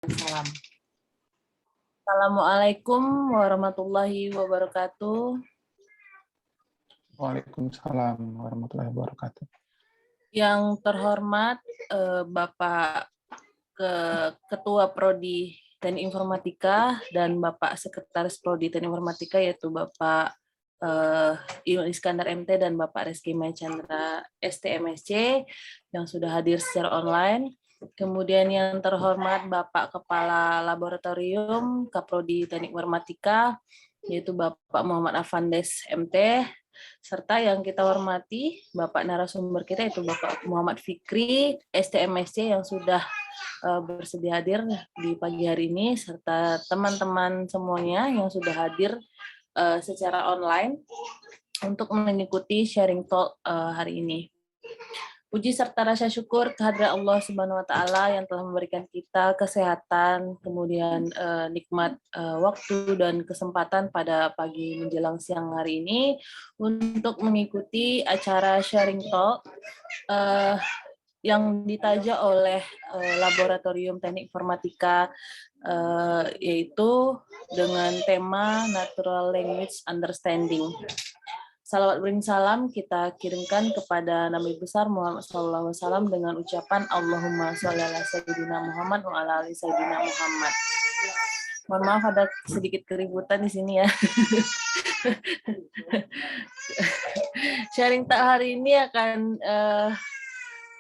Salam. Assalamualaikum warahmatullahi wabarakatuh. Waalaikumsalam warahmatullahi wabarakatuh. Yang terhormat Bapak Ketua Prodi Teknik Informatika dan Bapak Sekretaris Prodi Teknik Informatika, yaitu Bapak Iwan Iskandar MT dan Bapak Reski Mai Chandra STMSC yang sudah hadir secara online. Kemudian yang terhormat Bapak Kepala Laboratorium Kaprodi Teknik Informatika, yaitu Bapak Muhammad Afandes MT, serta yang kita hormati Bapak narasumber kita, yaitu Bapak Muhammad Fikri STMSC yang sudah bersedia hadir di pagi hari ini, serta teman-teman semuanya yang sudah hadir secara online untuk mengikuti sharing talk hari ini. Puji serta rasa syukur kehadirat Allah Subhanahu wa taala yang telah memberikan kita kesehatan, kemudian nikmat waktu dan kesempatan pada pagi menjelang siang hari ini untuk mengikuti acara sharing talk yang ditaja oleh Laboratorium Teknik Informatika, yaitu dengan tema Natural Language Understanding. Salawat bering salam kita kirimkan kepada Nabi besar Muhammad SAW dengan ucapan Allahumma sholli ala sayyidina Muhammad wa ala ali sayyidina Muhammad. Mohon maaf ada sedikit keributan di sini ya. Sharing tak hari ini akan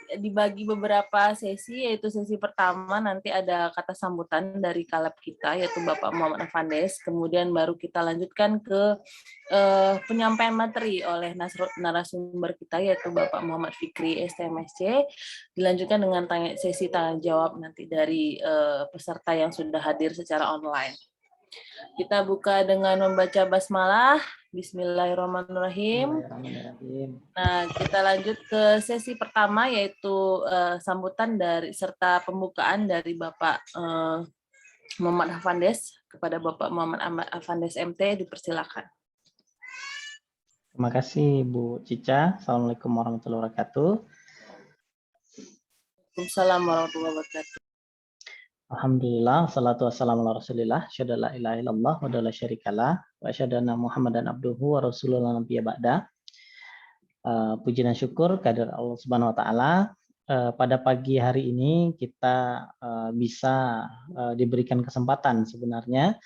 dibagi beberapa sesi, yaitu sesi pertama nanti ada kata sambutan dari kalab kita, yaitu Bapak Muhammad Afandes, kemudian baru kita lanjutkan ke penyampaian materi oleh narasumber kita, yaitu Bapak Muhammad Fikri STMSC, dilanjutkan dengan sesi tanya jawab nanti dari peserta yang sudah hadir secara online. Kita buka dengan membaca basmalah. Bismillahirrahmanirrahim. Nah, kita lanjut ke sesi pertama, yaitu sambutan dari serta pembukaan dari Bapak Muhammad Afandes. Kepada Bapak Muhammad Afandes MT, dipersilakan. Terima kasih Bu Cica. Assalamualaikum warahmatullahi wabarakatuh. Waalaikumsalam warahmatullahi wabarakatuh. Alhamdulillah, salatu wassalamu ala rasulillah, syahadu la ilaha illallah wa la syarikalah, wa syahadu anna Muhammadan abduhu wa rasulullah nabiyya ba'da. Puji dan syukur kehadirat Allah Subhanahu wa taala. Pada pagi hari ini kita bisa diberikan kesempatan sebenarnya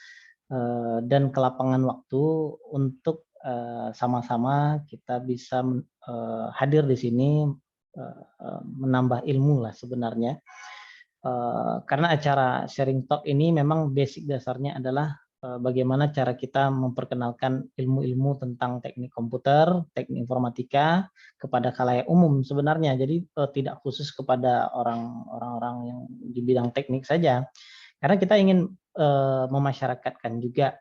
dan kelapangan waktu untuk sama-sama kita bisa hadir di sini menambah ilmu lah sebenarnya. Karena acara sharing talk ini memang basic dasarnya adalah bagaimana cara kita memperkenalkan ilmu-ilmu tentang teknik komputer, teknik informatika kepada khalayak umum sebenarnya. Jadi tidak khusus kepada orang-orang yang di bidang teknik saja. Karena kita ingin memasyarakatkan juga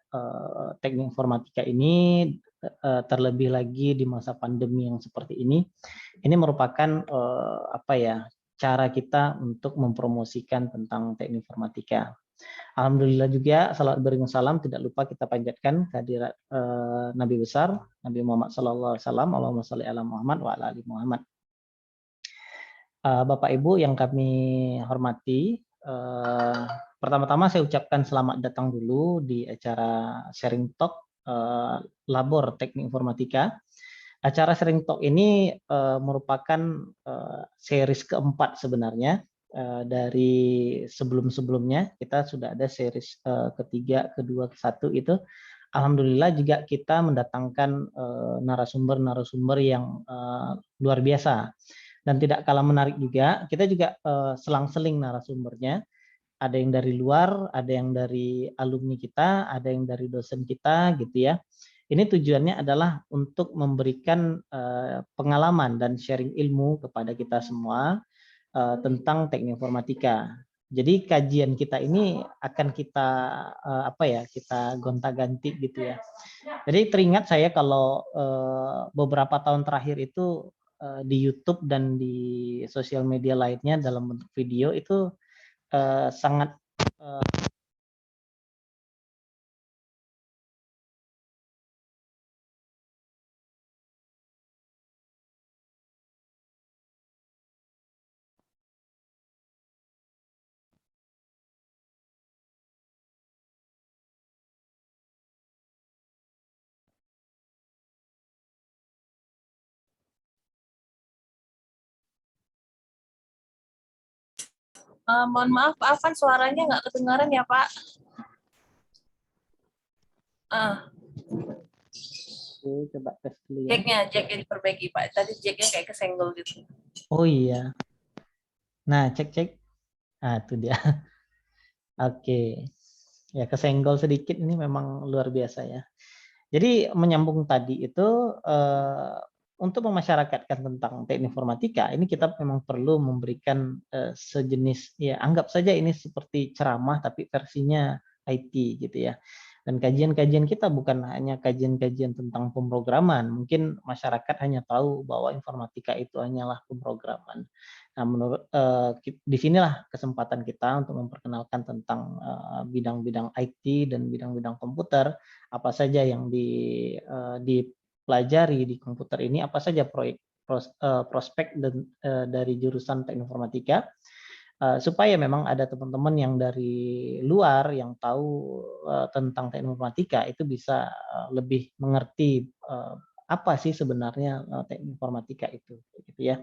teknik informatika ini, terlebih lagi di masa pandemi yang seperti ini merupakan cara kita untuk mempromosikan tentang teknik informatika. Alhamdulillah juga salawat bering salam tidak lupa kita panjatkan kehadirat Nabi besar Nabi Muhammad SAW. Allahumma sholli ala Muhammad wa ala ali Muhammad. Bapak Ibu yang kami hormati, pertama-tama saya ucapkan selamat datang dulu di acara sharing talk Labor Teknik Informatika. Acara sharing talk ini merupakan series keempat sebenarnya. Dari sebelum-sebelumnya kita sudah ada series ketiga, kedua, ke-1 itu. Alhamdulillah juga kita mendatangkan narasumber-narasumber yang luar biasa. Dan tidak kalah menarik juga, kita juga selang-seling narasumbernya. Ada yang dari luar, ada yang dari alumni kita, ada yang dari dosen kita gitu ya. Ini tujuannya adalah untuk memberikan pengalaman dan sharing ilmu kepada kita semua tentang teknik informatika. Jadi kajian kita ini akan kita kita gonta-ganti gitu ya. Jadi teringat saya kalau beberapa tahun terakhir itu di YouTube dan di sosial media lainnya dalam bentuk video itu sangat Mohon maaf, Pak Afan, suaranya nggak kedengaran ya, Pak. Oke, coba tes dulu ya. Jacknya diperbaiki, Pak. Tadi jacknya kayak kesenggol gitu. Oh iya. Nah, cek. Ah, itu dia. Oke. Ya, kesenggol sedikit ini memang luar biasa ya. Jadi menyambung tadi itu untuk memasyarakatkan tentang teknik informatika, ini kita memang perlu memberikan sejenis ya anggap saja ini seperti ceramah tapi versinya IT gitu ya. Dan kajian-kajian kita bukan hanya kajian-kajian tentang pemrograman, mungkin masyarakat hanya tahu bahwa informatika itu hanyalah pemrograman. Nah, menurut di sinilah kesempatan kita untuk memperkenalkan tentang bidang-bidang IT dan bidang-bidang komputer, apa saja yang dipelajari di komputer ini, apa saja prospek dan dari jurusan teknik informatika, supaya memang ada teman-teman yang dari luar yang tahu tentang teknik informatika itu bisa lebih mengerti apa sih sebenarnya teknik informatika itu, gitu ya.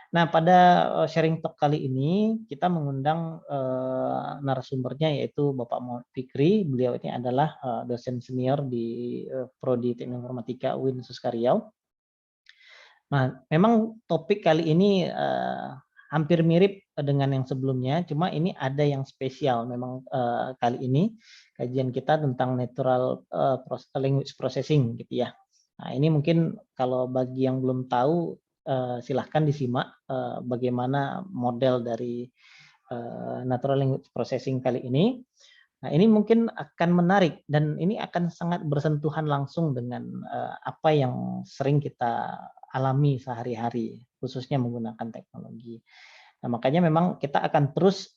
Nah, pada sharing talk kali ini kita mengundang narasumbernya yaitu Bapak Muhammad Fikri. Beliau ini adalah dosen senior di Prodi Teknik Informatika UIN Suskariau. Nah, memang topik kali ini hampir mirip dengan yang sebelumnya, cuma ini ada yang spesial. Memang kali ini kajian kita tentang natural language processing gitu ya. Nah, ini mungkin kalau bagi yang belum tahu silahkan disimak bagaimana model dari natural language processing kali ini. Nah, ini mungkin akan menarik dan ini akan sangat bersentuhan langsung dengan apa yang sering kita alami sehari-hari, khususnya menggunakan teknologi. Nah, makanya memang kita akan terus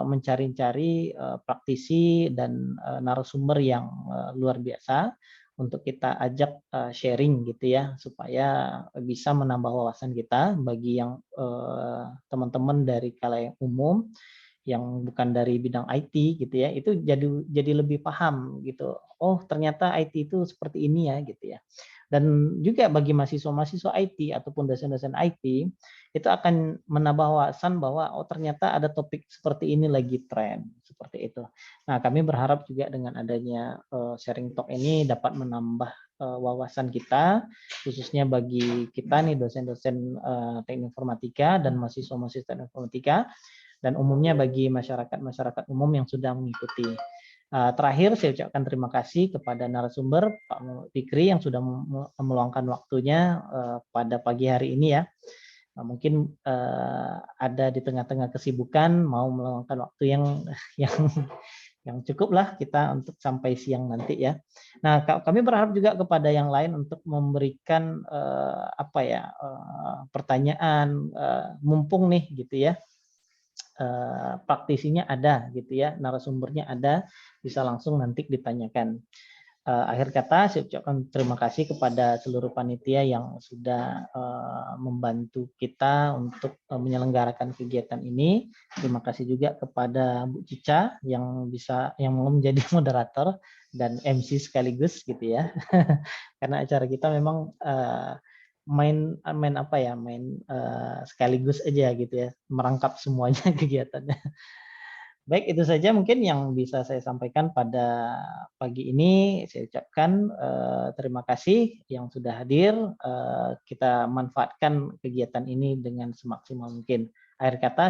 mencari-cari praktisi dan narasumber yang luar biasa untuk kita ajak sharing gitu ya, supaya bisa menambah wawasan kita bagi yang teman-teman dari khalayak umum yang bukan dari bidang IT gitu ya, itu jadi lebih paham gitu. Oh, ternyata IT itu seperti ini ya gitu ya. Dan juga bagi mahasiswa-mahasiswa IT ataupun dosen-dosen IT itu akan menambah wawasan bahwa oh ternyata ada topik seperti ini lagi tren seperti itu. Nah, kami berharap juga dengan adanya sharing talk ini dapat menambah wawasan kita khususnya bagi kita nih dosen-dosen teknik informatika dan mahasiswa-mahasiswa teknik informatika dan umumnya bagi masyarakat umum yang sudah mengikuti. Terakhir saya ucapkan terima kasih kepada narasumber Pak Muhammad Fikri yang sudah meluangkan waktunya pada pagi hari ini ya. Mungkin ada di tengah-tengah kesibukan mau meluangkan waktu yang cukup lah kita untuk sampai siang nanti ya. Nah, kami berharap juga kepada yang lain untuk memberikan pertanyaan mumpung nih gitu ya. Praktisinya ada gitu ya, narasumbernya ada, bisa langsung nanti ditanyakan. Akhir kata saya ucapkan terima kasih kepada seluruh panitia yang sudah membantu kita untuk menyelenggarakan kegiatan ini. Terima kasih juga kepada Bu Cica yang mau menjadi moderator dan MC sekaligus gitu ya. Karena acara kita memang main sekaligus aja gitu ya, merangkap semuanya kegiatannya. Baik, itu saja mungkin yang bisa saya sampaikan pada pagi ini. Saya ucapkan terima kasih yang sudah hadir. Kita manfaatkan kegiatan ini dengan semaksimal mungkin. Akhir kata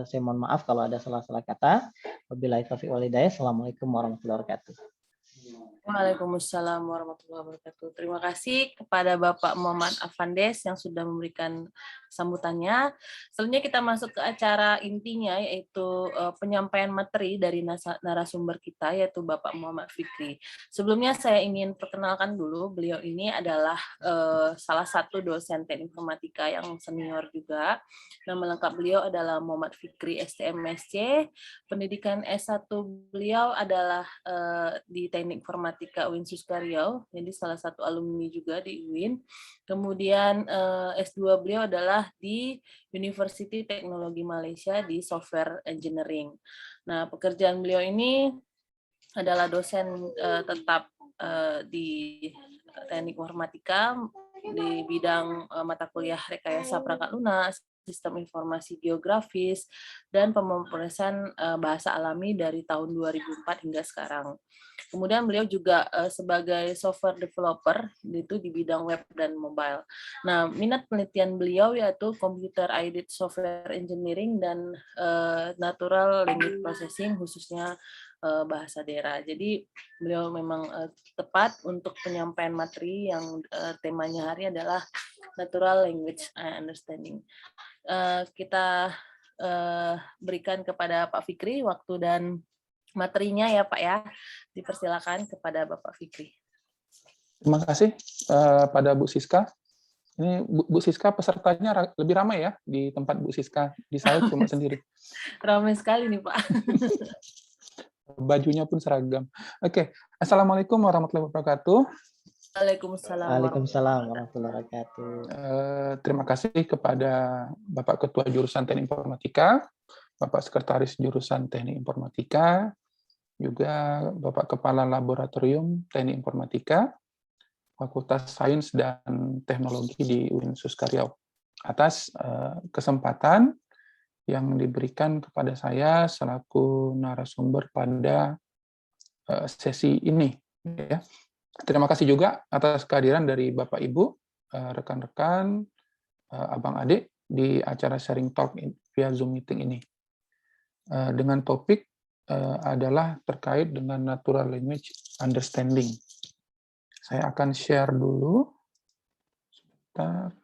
saya mohon maaf kalau ada salah-salah kata. Wabillahi taufiq wal hidayah. Assalamualaikum warahmatullahi wabarakatuh. Waalaikumsalam warahmatullahi wabarakatuh. Terima kasih kepada Bapak Muhammad Afandes yang sudah memberikan sambutannya. Selanjutnya kita masuk ke acara intinya, yaitu penyampaian materi dari narasumber kita, yaitu Bapak Muhammad Fikri. Sebelumnya saya ingin perkenalkan dulu, beliau ini adalah salah satu dosen teknik informatika yang senior juga. Nama lengkap beliau adalah Muhammad Fikri STMSC. Pendidikan S1 beliau adalah di teknik informatika UIN Suskariau, jadi salah satu alumni juga di UIN. Kemudian S2 beliau adalah di University Teknologi Malaysia di Software Engineering. Nah, pekerjaan beliau ini adalah dosen tetap di teknik informatika di bidang mata kuliah rekayasa perangkat lunak, sistem informasi geografis, dan pemrosesan bahasa alami dari tahun 2004 hingga sekarang. Kemudian beliau juga sebagai software developer itu di bidang web dan mobile. Nah, minat penelitian beliau yaitu computer aided software engineering dan natural language processing, khususnya bahasa daerah. Jadi beliau memang tepat untuk penyampaian materi yang temanya hari adalah natural language understanding. Kita berikan kepada Pak Fikri waktu dan materinya ya Pak ya. Dipersilakan kepada Bapak Fikri. Terima kasih pada Bu Siska. Ini Bu Siska pesertanya lebih ramai ya di tempat Bu Siska. Di saya cuma sendiri. Ramai sekali nih Pak. Bajunya pun seragam. Oke. Assalamualaikum warahmatullahi wabarakatuh. Waalaikumsalam. Waalaikumsalam warahmatullahi wabarakatuh. Terima kasih kepada Bapak Ketua Jurusan Teknik Informatika, Bapak Sekretaris Jurusan Teknik Informatika, juga Bapak Kepala Laboratorium Teknik Informatika, Fakultas Sains dan Teknologi di UIN Suskaryau, atas kesempatan yang diberikan kepada saya selaku narasumber pada sesi ini. Ya. Terima kasih juga atas kehadiran dari Bapak Ibu, rekan-rekan, abang adik di acara sharing talk via Zoom meeting ini. Dengan topik adalah terkait dengan natural language understanding. Saya akan share dulu. Sebentar.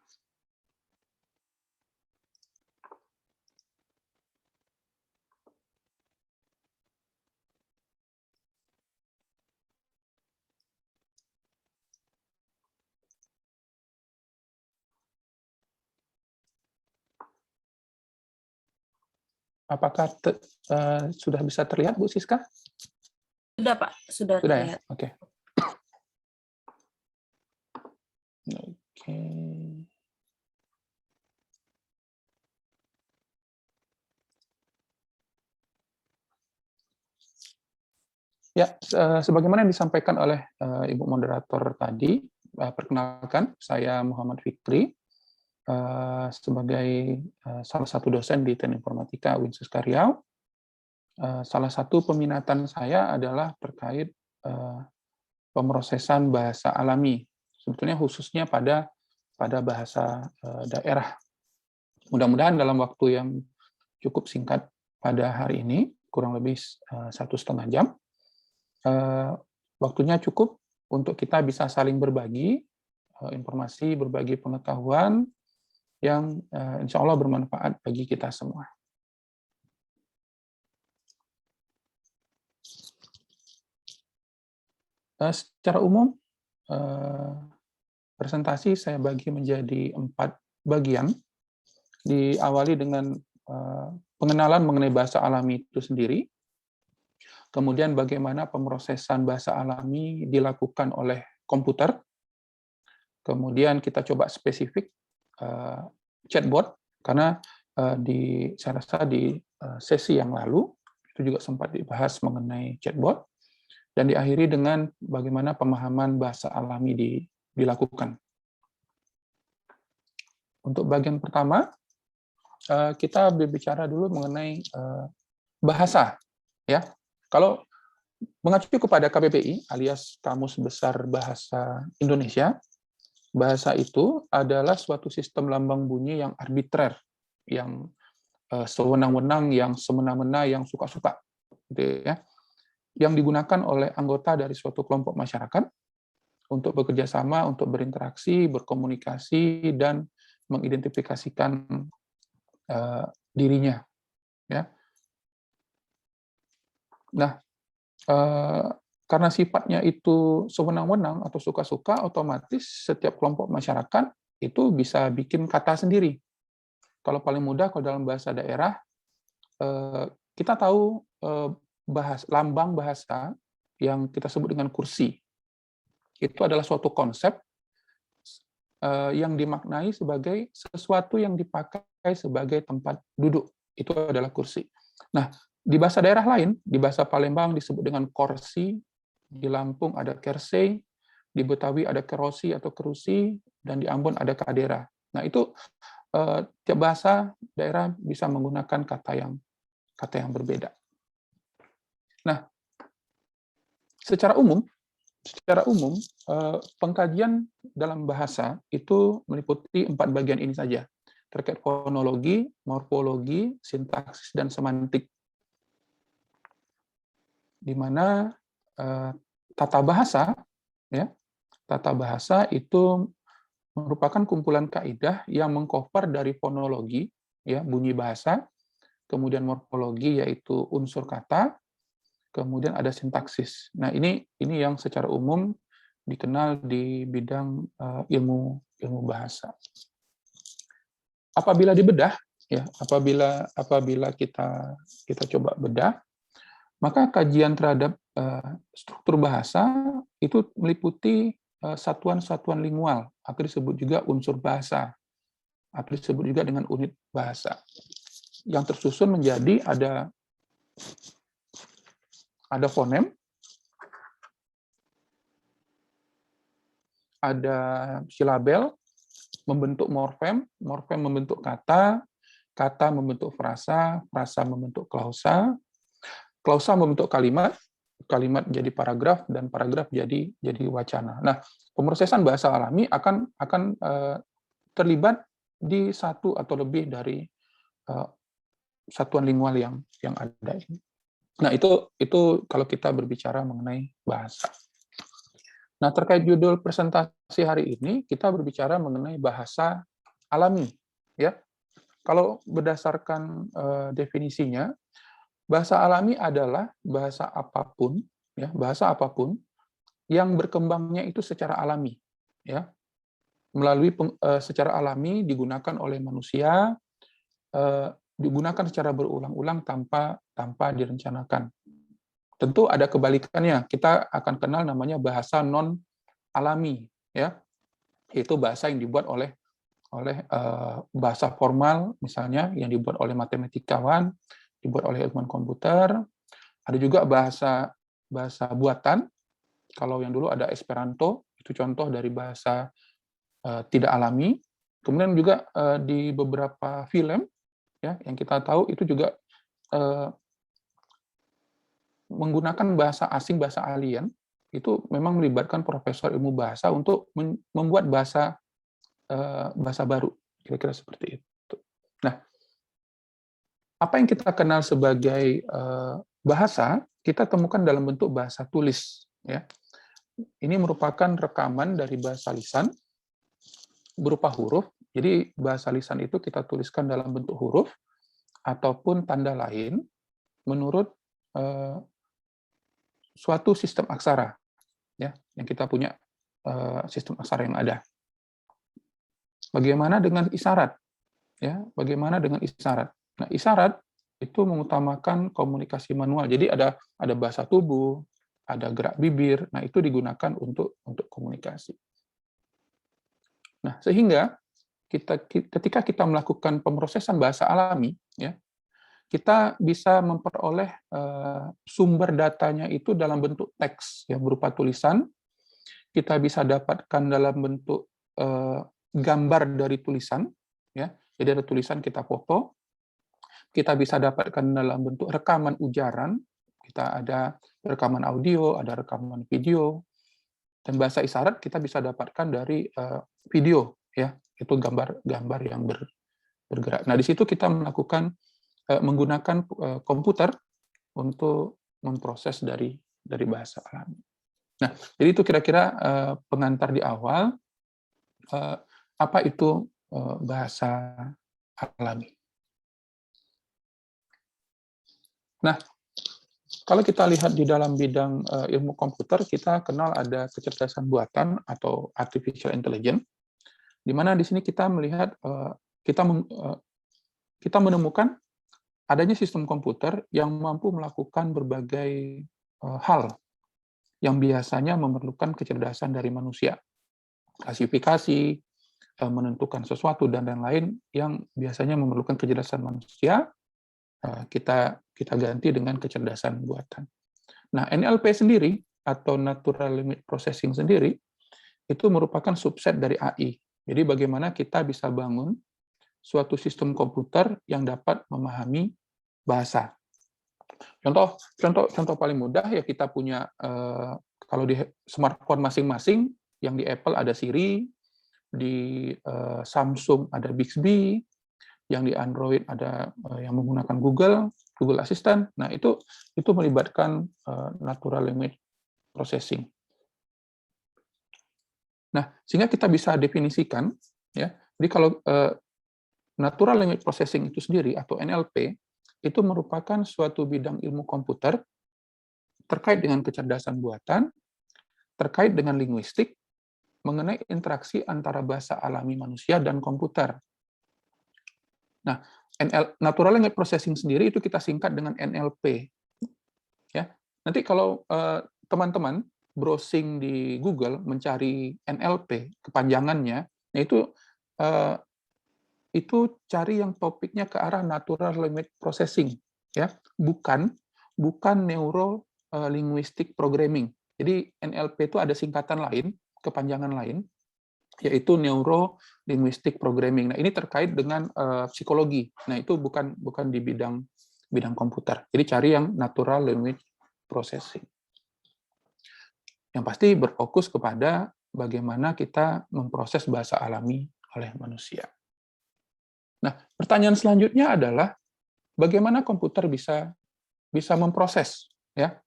Apakah sudah bisa terlihat, Bu Siska? Sudah Pak, sudah Ya? terlihat. Oke. Oke. Ya, sebagaimana yang disampaikan oleh Ibu Moderator tadi, perkenalkan, saya Muhammad Fikri, sebagai salah satu dosen di Teknik Informatika UIN Suskaryau. Salah satu peminatan saya adalah terkait pemrosesan bahasa alami, sebetulnya khususnya pada bahasa daerah. Mudah-mudahan dalam waktu yang cukup singkat pada hari ini, kurang lebih 1,5 jam, waktunya cukup untuk kita bisa saling berbagi informasi, berbagi pengetahuan yang insya Allah bermanfaat bagi kita semua. Secara umum, presentasi saya bagi menjadi 4 bagian, diawali dengan pengenalan mengenai bahasa alami itu sendiri, kemudian bagaimana pemrosesan bahasa alami dilakukan oleh komputer, kemudian kita coba spesifik chatbot, karena saya rasa di sesi yang lalu itu juga sempat dibahas mengenai chatbot, dan diakhiri dengan bagaimana pemahaman bahasa alami dilakukan. Untuk bagian pertama, kita berbicara dulu mengenai bahasa. Ya, kalau mengacu kepada KBBI alias Kamus Besar Bahasa Indonesia, bahasa itu adalah suatu sistem lambang bunyi yang arbitrer, yang sewenang-wenang, yang semena-mena, yang suka-suka, gitu ya, yang digunakan oleh anggota dari suatu kelompok masyarakat untuk bekerja sama, untuk berinteraksi, berkomunikasi, dan mengidentifikasikan dirinya. Ya. Nah, karena sifatnya itu sewenang-wenang atau suka-suka, otomatis setiap kelompok masyarakat itu bisa bikin kata sendiri. Kalau paling mudah, kalau dalam bahasa daerah, kita tahu lambang bahasa yang kita sebut dengan kursi. Itu adalah suatu konsep yang dimaknai sebagai sesuatu yang dipakai sebagai tempat duduk. Itu adalah kursi. Nah, di bahasa daerah lain, di bahasa Palembang disebut dengan korsi, di Lampung ada kersei, di Betawi ada kerosi atau kerusi, dan di Ambon ada kadera. Nah, itu tiap bahasa daerah bisa menggunakan kata yang berbeda. Nah, secara umum pengkajian dalam bahasa itu meliputi 4 bagian ini saja, terkait fonologi, morfologi, sintaksis, dan semantik. Di mana tata bahasa itu merupakan kumpulan kaidah yang mengcover dari fonologi, ya, bunyi bahasa, kemudian morfologi yaitu unsur kata, kemudian ada sintaksis. Nah, ini yang secara umum dikenal di bidang ilmu bahasa. Apabila dibedah, ya, apabila kita coba bedah, maka kajian terhadap struktur bahasa itu meliputi satuan-satuan lingual, atau disebut juga unsur bahasa, atau disebut juga dengan unit bahasa, yang tersusun menjadi ada fonem, ada silabel, membentuk morfem, morfem membentuk kata, kata membentuk frasa, frasa membentuk klausa, klausa membentuk kalimat, kalimat jadi paragraf, dan paragraf jadi wacana. Nah, pemrosesan bahasa alami akan terlibat di satu atau lebih dari satuan lingual yang ada ini. Nah, itu kalau kita berbicara mengenai bahasa. Nah, terkait judul presentasi hari ini, kita berbicara mengenai bahasa alami, ya. Kalau berdasarkan definisinya, bahasa alami adalah bahasa apapun, ya, bahasa apapun yang berkembangnya itu secara alami, ya, melalui secara alami digunakan oleh manusia, digunakan secara berulang-ulang tanpa direncanakan. Tentu ada kebalikannya. Kita akan kenal namanya bahasa non alami, ya, yaitu bahasa yang dibuat oleh bahasa formal, misalnya yang dibuat oleh matematikawan, dibuat oleh ilmuwan komputer. Ada juga bahasa buatan. Kalau yang dulu ada Esperanto, itu contoh dari bahasa tidak alami. Kemudian juga di beberapa film, ya, yang kita tahu itu juga menggunakan bahasa asing, bahasa alien, itu memang melibatkan profesor ilmu bahasa untuk membuat bahasa baru, kira-kira seperti itu. Nah, apa yang kita kenal sebagai bahasa, kita temukan dalam bentuk bahasa tulis, ya. Ini merupakan rekaman dari bahasa lisan berupa huruf. Jadi bahasa lisan itu kita tuliskan dalam bentuk huruf ataupun tanda lain menurut suatu sistem aksara, ya, yang kita punya sistem aksara yang ada. Bagaimana dengan isyarat? Ya, bagaimana dengan isyarat? Nah, isyarat itu mengutamakan komunikasi manual. Jadi ada bahasa tubuh, ada gerak bibir. Nah, itu digunakan untuk komunikasi. Nah, sehingga ketika kita melakukan pemrosesan bahasa alami, ya, kita bisa memperoleh sumber datanya itu dalam bentuk teks yang berupa tulisan. Kita bisa dapatkan dalam bentuk gambar dari tulisan, ya. Jadi ada tulisan kita foto. Kita bisa dapatkan dalam bentuk rekaman ujaran. Kita ada rekaman audio, ada rekaman video. Dan bahasa isyarat kita bisa dapatkan dari video, ya. Itu gambar yang bergerak. Nah, di situ kita menggunakan komputer untuk memproses dari bahasa alami. Nah, jadi itu kira-kira pengantar di awal apa itu bahasa alami. Nah, kalau kita lihat di dalam bidang ilmu komputer, kita kenal ada kecerdasan buatan atau artificial intelligence, di mana di sini kita melihat kita menemukan adanya sistem komputer yang mampu melakukan berbagai hal yang biasanya memerlukan kecerdasan dari manusia. Klasifikasi, menentukan sesuatu, dan lain-lain yang biasanya memerlukan kecerdasan manusia, kita ganti dengan kecerdasan buatan. Nah, NLP sendiri, atau Natural Language Processing sendiri, itu merupakan subset dari AI. Jadi bagaimana kita bisa bangun suatu sistem komputer yang dapat memahami bahasa. Contoh paling mudah ya, kita punya kalau di smartphone masing-masing, yang di Apple ada Siri, di Samsung ada Bixby, yang di Android ada yang menggunakan Google Assistant. Nah, itu melibatkan natural language processing. Nah, sehingga kita bisa definisikan ya. Jadi kalau natural language processing itu sendiri atau NLP itu merupakan suatu bidang ilmu komputer terkait dengan kecerdasan buatan, terkait dengan linguistik, mengenai interaksi antara bahasa alami manusia dan komputer. Nah, natural language processing sendiri itu kita singkat dengan NLP. Ya, nanti kalau teman-teman browsing di Google mencari NLP kepanjangannya, nah itu cari yang topiknya ke arah natural language processing, ya, bukan neuro linguistic programming. Jadi NLP itu ada singkatan lain, kepanjangan lain, yaitu neuro linguistic programming. Nah, ini terkait dengan psikologi. Nah, itu bukan di bidang komputer. Jadi cari yang natural language processing. Yang pasti berfokus kepada bagaimana kita memproses bahasa alami oleh manusia. Nah, pertanyaan selanjutnya adalah bagaimana komputer bisa memproses, ya?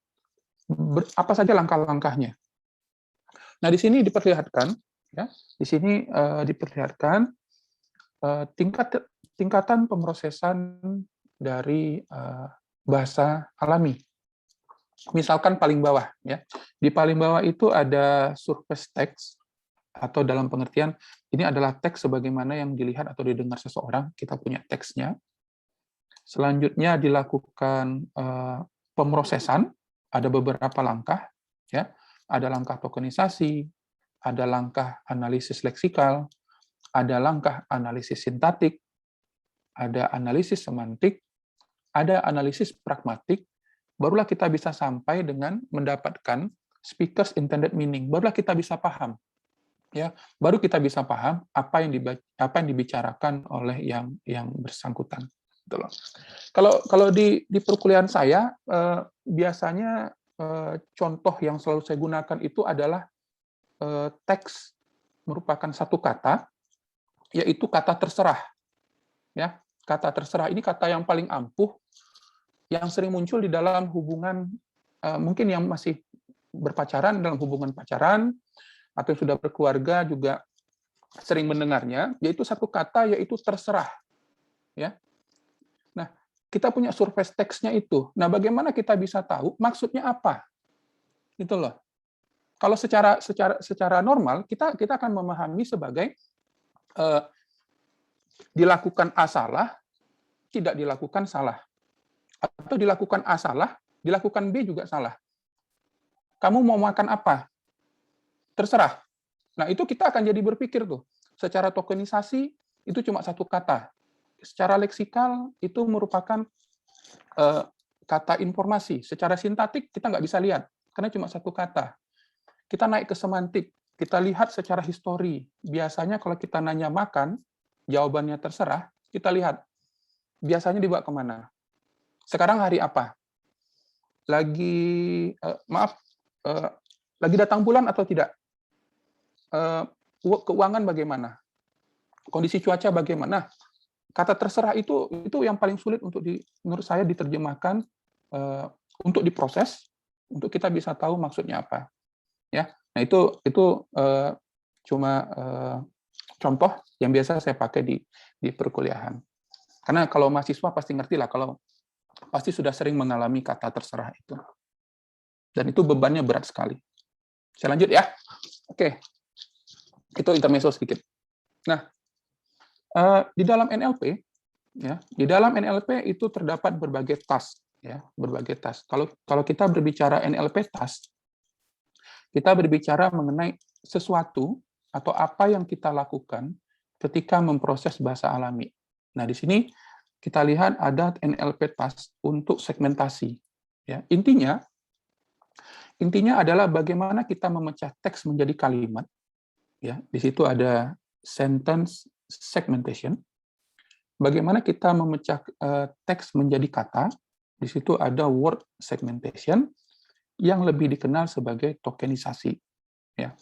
Apa saja langkah-langkahnya? Nah, di sini diperlihatkan, ya, di sini diperlihatkan tingkatan pemrosesan dari bahasa alami. Misalkan paling bawah, ya, di paling bawah itu ada surface text, atau dalam pengertian ini adalah teks sebagaimana yang dilihat atau didengar seseorang, kita punya teksnya. Selanjutnya dilakukan pemrosesan, ada beberapa langkah, ya. Ada langkah tokenisasi, ada langkah analisis leksikal, ada langkah analisis sintaktik, ada analisis semantik, ada analisis pragmatik, barulah kita bisa sampai dengan mendapatkan speaker's intended meaning, barulah kita bisa paham. Ya, baru kita bisa paham apa yang dibicarakan oleh yang bersangkutan. Gitu loh. Kalau di perkuliahan saya biasanya contoh yang selalu saya gunakan itu adalah teks merupakan satu kata, yaitu kata terserah. Ya, kata terserah ini kata yang paling ampuh, yang sering muncul di dalam hubungan mungkin yang masih berpacaran, dalam hubungan pacaran, atau yang sudah berkeluarga juga sering mendengarnya, yaitu satu kata, yaitu terserah. Ya. Nah, kita punya surface text-nya itu. Nah, bagaimana kita bisa tahu maksudnya apa? Itu loh. Kalau secara normal, kita akan memahami sebagai dilakukan A salah, tidak dilakukan salah. Atau dilakukan A salah, dilakukan B juga salah. Kamu mau makan apa? Terserah. Nah, itu kita akan jadi berpikir tuh. Secara tokenisasi, itu cuma satu kata. Secara leksikal, itu merupakan kata informasi. Secara sintaktik, kita nggak bisa lihat, karena cuma satu kata. Kita naik ke semantik, kita lihat secara histori. Biasanya kalau kita nanya makan, jawabannya terserah, kita lihat. Biasanya dibawa kemana? Sekarang hari apa? Lagi, lagi datang bulan atau tidak? Keuangan bagaimana? Kondisi cuaca bagaimana? Kata terserah itu yang paling sulit menurut saya diterjemahkan, untuk diproses, untuk kita bisa tahu maksudnya apa. Ya, nah itu cuma contoh yang biasa saya pakai di perkuliahan. Karena kalau mahasiswa pasti ngerti lah, kalau pasti sudah sering mengalami kata terserah itu. Dan itu bebannya berat sekali. Saya lanjut ya. Oke. Itu intermezzo sedikit. Nah, di dalam NLP, ya, di dalam NLP itu terdapat berbagai task, ya, berbagai task. Kalau kita berbicara NLP task, kita berbicara mengenai sesuatu atau apa yang kita lakukan ketika memproses bahasa alami. Nah, di sini kita lihat ada NLP task untuk segmentasi. Ya, intinya adalah bagaimana kita memecah teks menjadi kalimat. Ya, di situ ada sentence segmentation. bagaimana kita memecah teks menjadi kata. Di situ ada word segmentation yang lebih dikenal sebagai tokenisasi. Ya.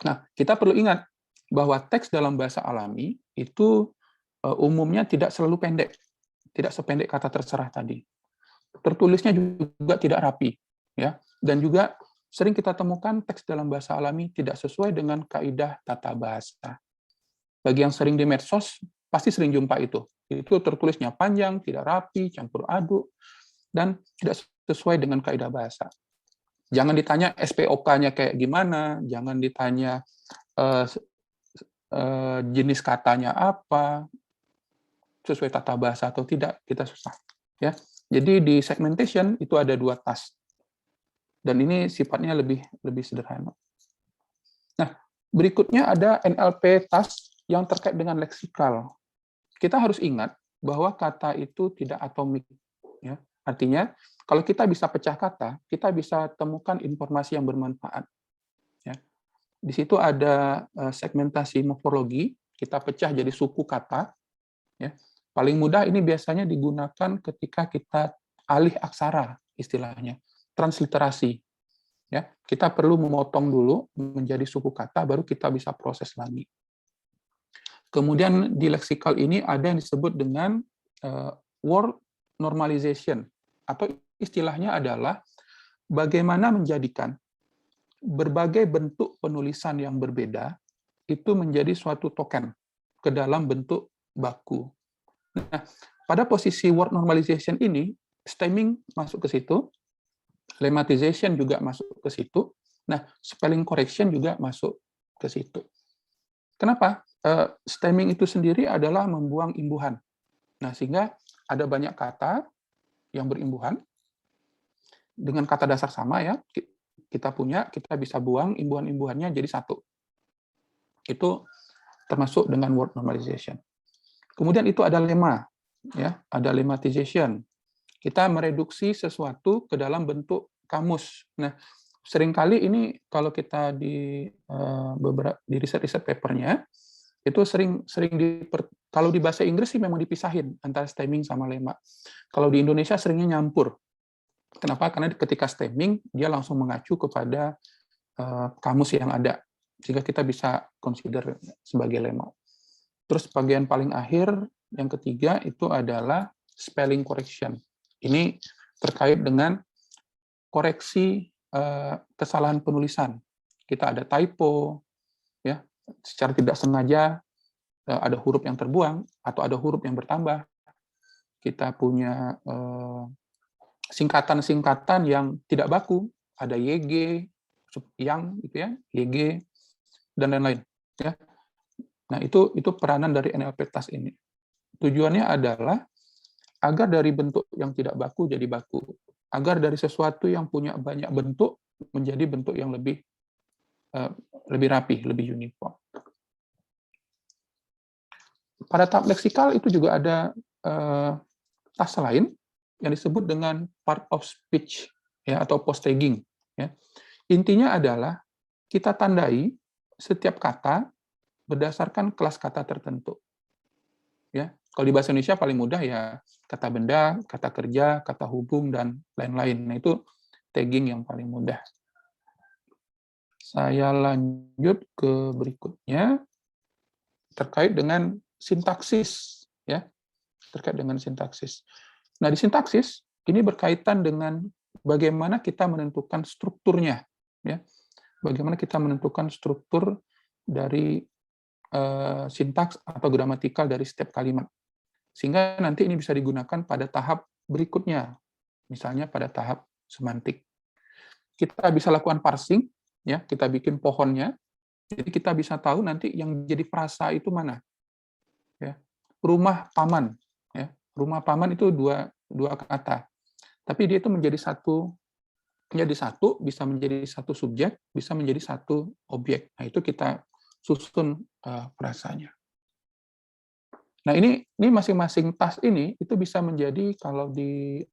Nah, kita perlu ingat bahwa teks dalam bahasa alami itu umumnya tidak selalu pendek, tidak sependek kata terserah tadi. Tertulisnya juga tidak rapi, ya. Dan juga sering kita temukan teks dalam bahasa alami tidak sesuai dengan kaidah tata bahasa. Bagi yang sering di medsos, pasti sering jumpa itu. Itu tertulisnya panjang, tidak rapi, campur aduk, dan tidak sesuai dengan kaidah bahasa. Jangan ditanya SPOK-nya kayak gimana, jangan ditanya jenis katanya apa, sesuai tata bahasa atau tidak, kita susah. Ya. Jadi di segmentation itu ada 2 task. Dan ini sifatnya lebih sederhana. Nah, berikutnya ada NLP task yang terkait dengan leksikal. Kita harus ingat bahwa kata itu tidak atomik. Ya. Artinya, kalau kita bisa pecah kata, kita bisa temukan informasi yang bermanfaat. Ya. Di situ ada segmentasi morfologi, kita pecah jadi suku kata. Ya. Paling mudah ini biasanya digunakan ketika kita alih aksara, istilahnya, transliterasi. Ya, kita perlu memotong dulu menjadi suku kata, baru kita bisa proses lagi. Kemudian di leksikal ini ada yang disebut dengan word normalization, atau istilahnya adalah bagaimana menjadikan berbagai bentuk penulisan yang berbeda itu menjadi suatu token ke dalam bentuk baku. Nah, pada posisi word normalization ini, stemming masuk ke situ, lemmatization juga masuk ke situ, nah, spelling correction juga masuk ke situ. Kenapa? Stemming itu sendiri adalah membuang imbuhan. Nah, sehingga ada banyak kata yang berimbuhan, dengan kata dasar sama ya, kita bisa buang imbuhan-imbuhannya jadi satu. Itu termasuk dengan word normalization. Kemudian itu ada lemma, ya, ada lemmatization. Kita mereduksi sesuatu ke dalam bentuk kamus. Nah, seringkali ini kalau kita di riset papernya itu sering kalau di bahasa Inggris sih memang dipisahin antara stemming sama lemma. Kalau di Indonesia seringnya nyampur. Kenapa? Karena ketika stemming dia langsung mengacu kepada kamus yang ada, sehingga kita bisa consider sebagai lemma. Terus bagian paling akhir yang ketiga itu adalah spelling correction. Ini terkait dengan koreksi kesalahan penulisan. Kita ada typo, ya, secara tidak sengaja ada huruf yang terbuang atau ada huruf yang bertambah. Kita punya singkatan-singkatan yang tidak baku, ada YG, yang gitu ya, YG dan lain-lain. Ya. Nah itu peranan dari NLP task ini. Tujuannya adalah agar dari bentuk yang tidak baku jadi baku, agar dari sesuatu yang punya banyak bentuk menjadi bentuk yang lebih rapi, lebih uniform. Pada tahap leksikal itu juga ada task lain yang disebut dengan part of speech, ya, atau post tagging. Ya. Intinya adalah kita tandai setiap kata berdasarkan kelas kata tertentu. Ya, kalau di bahasa Indonesia paling mudah ya kata benda, kata kerja, kata hubung, dan lain-lain. Nah, itu tagging yang paling mudah. Saya lanjut ke berikutnya terkait dengan sintaksis, ya, terkait dengan sintaksis. Nah, di sintaksis ini berkaitan dengan bagaimana kita menentukan strukturnya, ya, bagaimana kita menentukan struktur dari sintaks atau gramatikal dari setiap kalimat, sehingga nanti ini bisa digunakan pada tahap berikutnya, misalnya pada tahap semantik. Kita bisa lakukan parsing, ya, kita bikin pohonnya, jadi kita bisa tahu nanti yang jadi frasa itu mana. Ya. Rumah paman, ya. Rumah paman itu dua kata, tapi dia itu menjadi satu, bisa menjadi satu subjek, bisa menjadi satu objek. Nah, itu kita susun frasanya. Nah, ini masing-masing task ini itu bisa menjadi, kalau di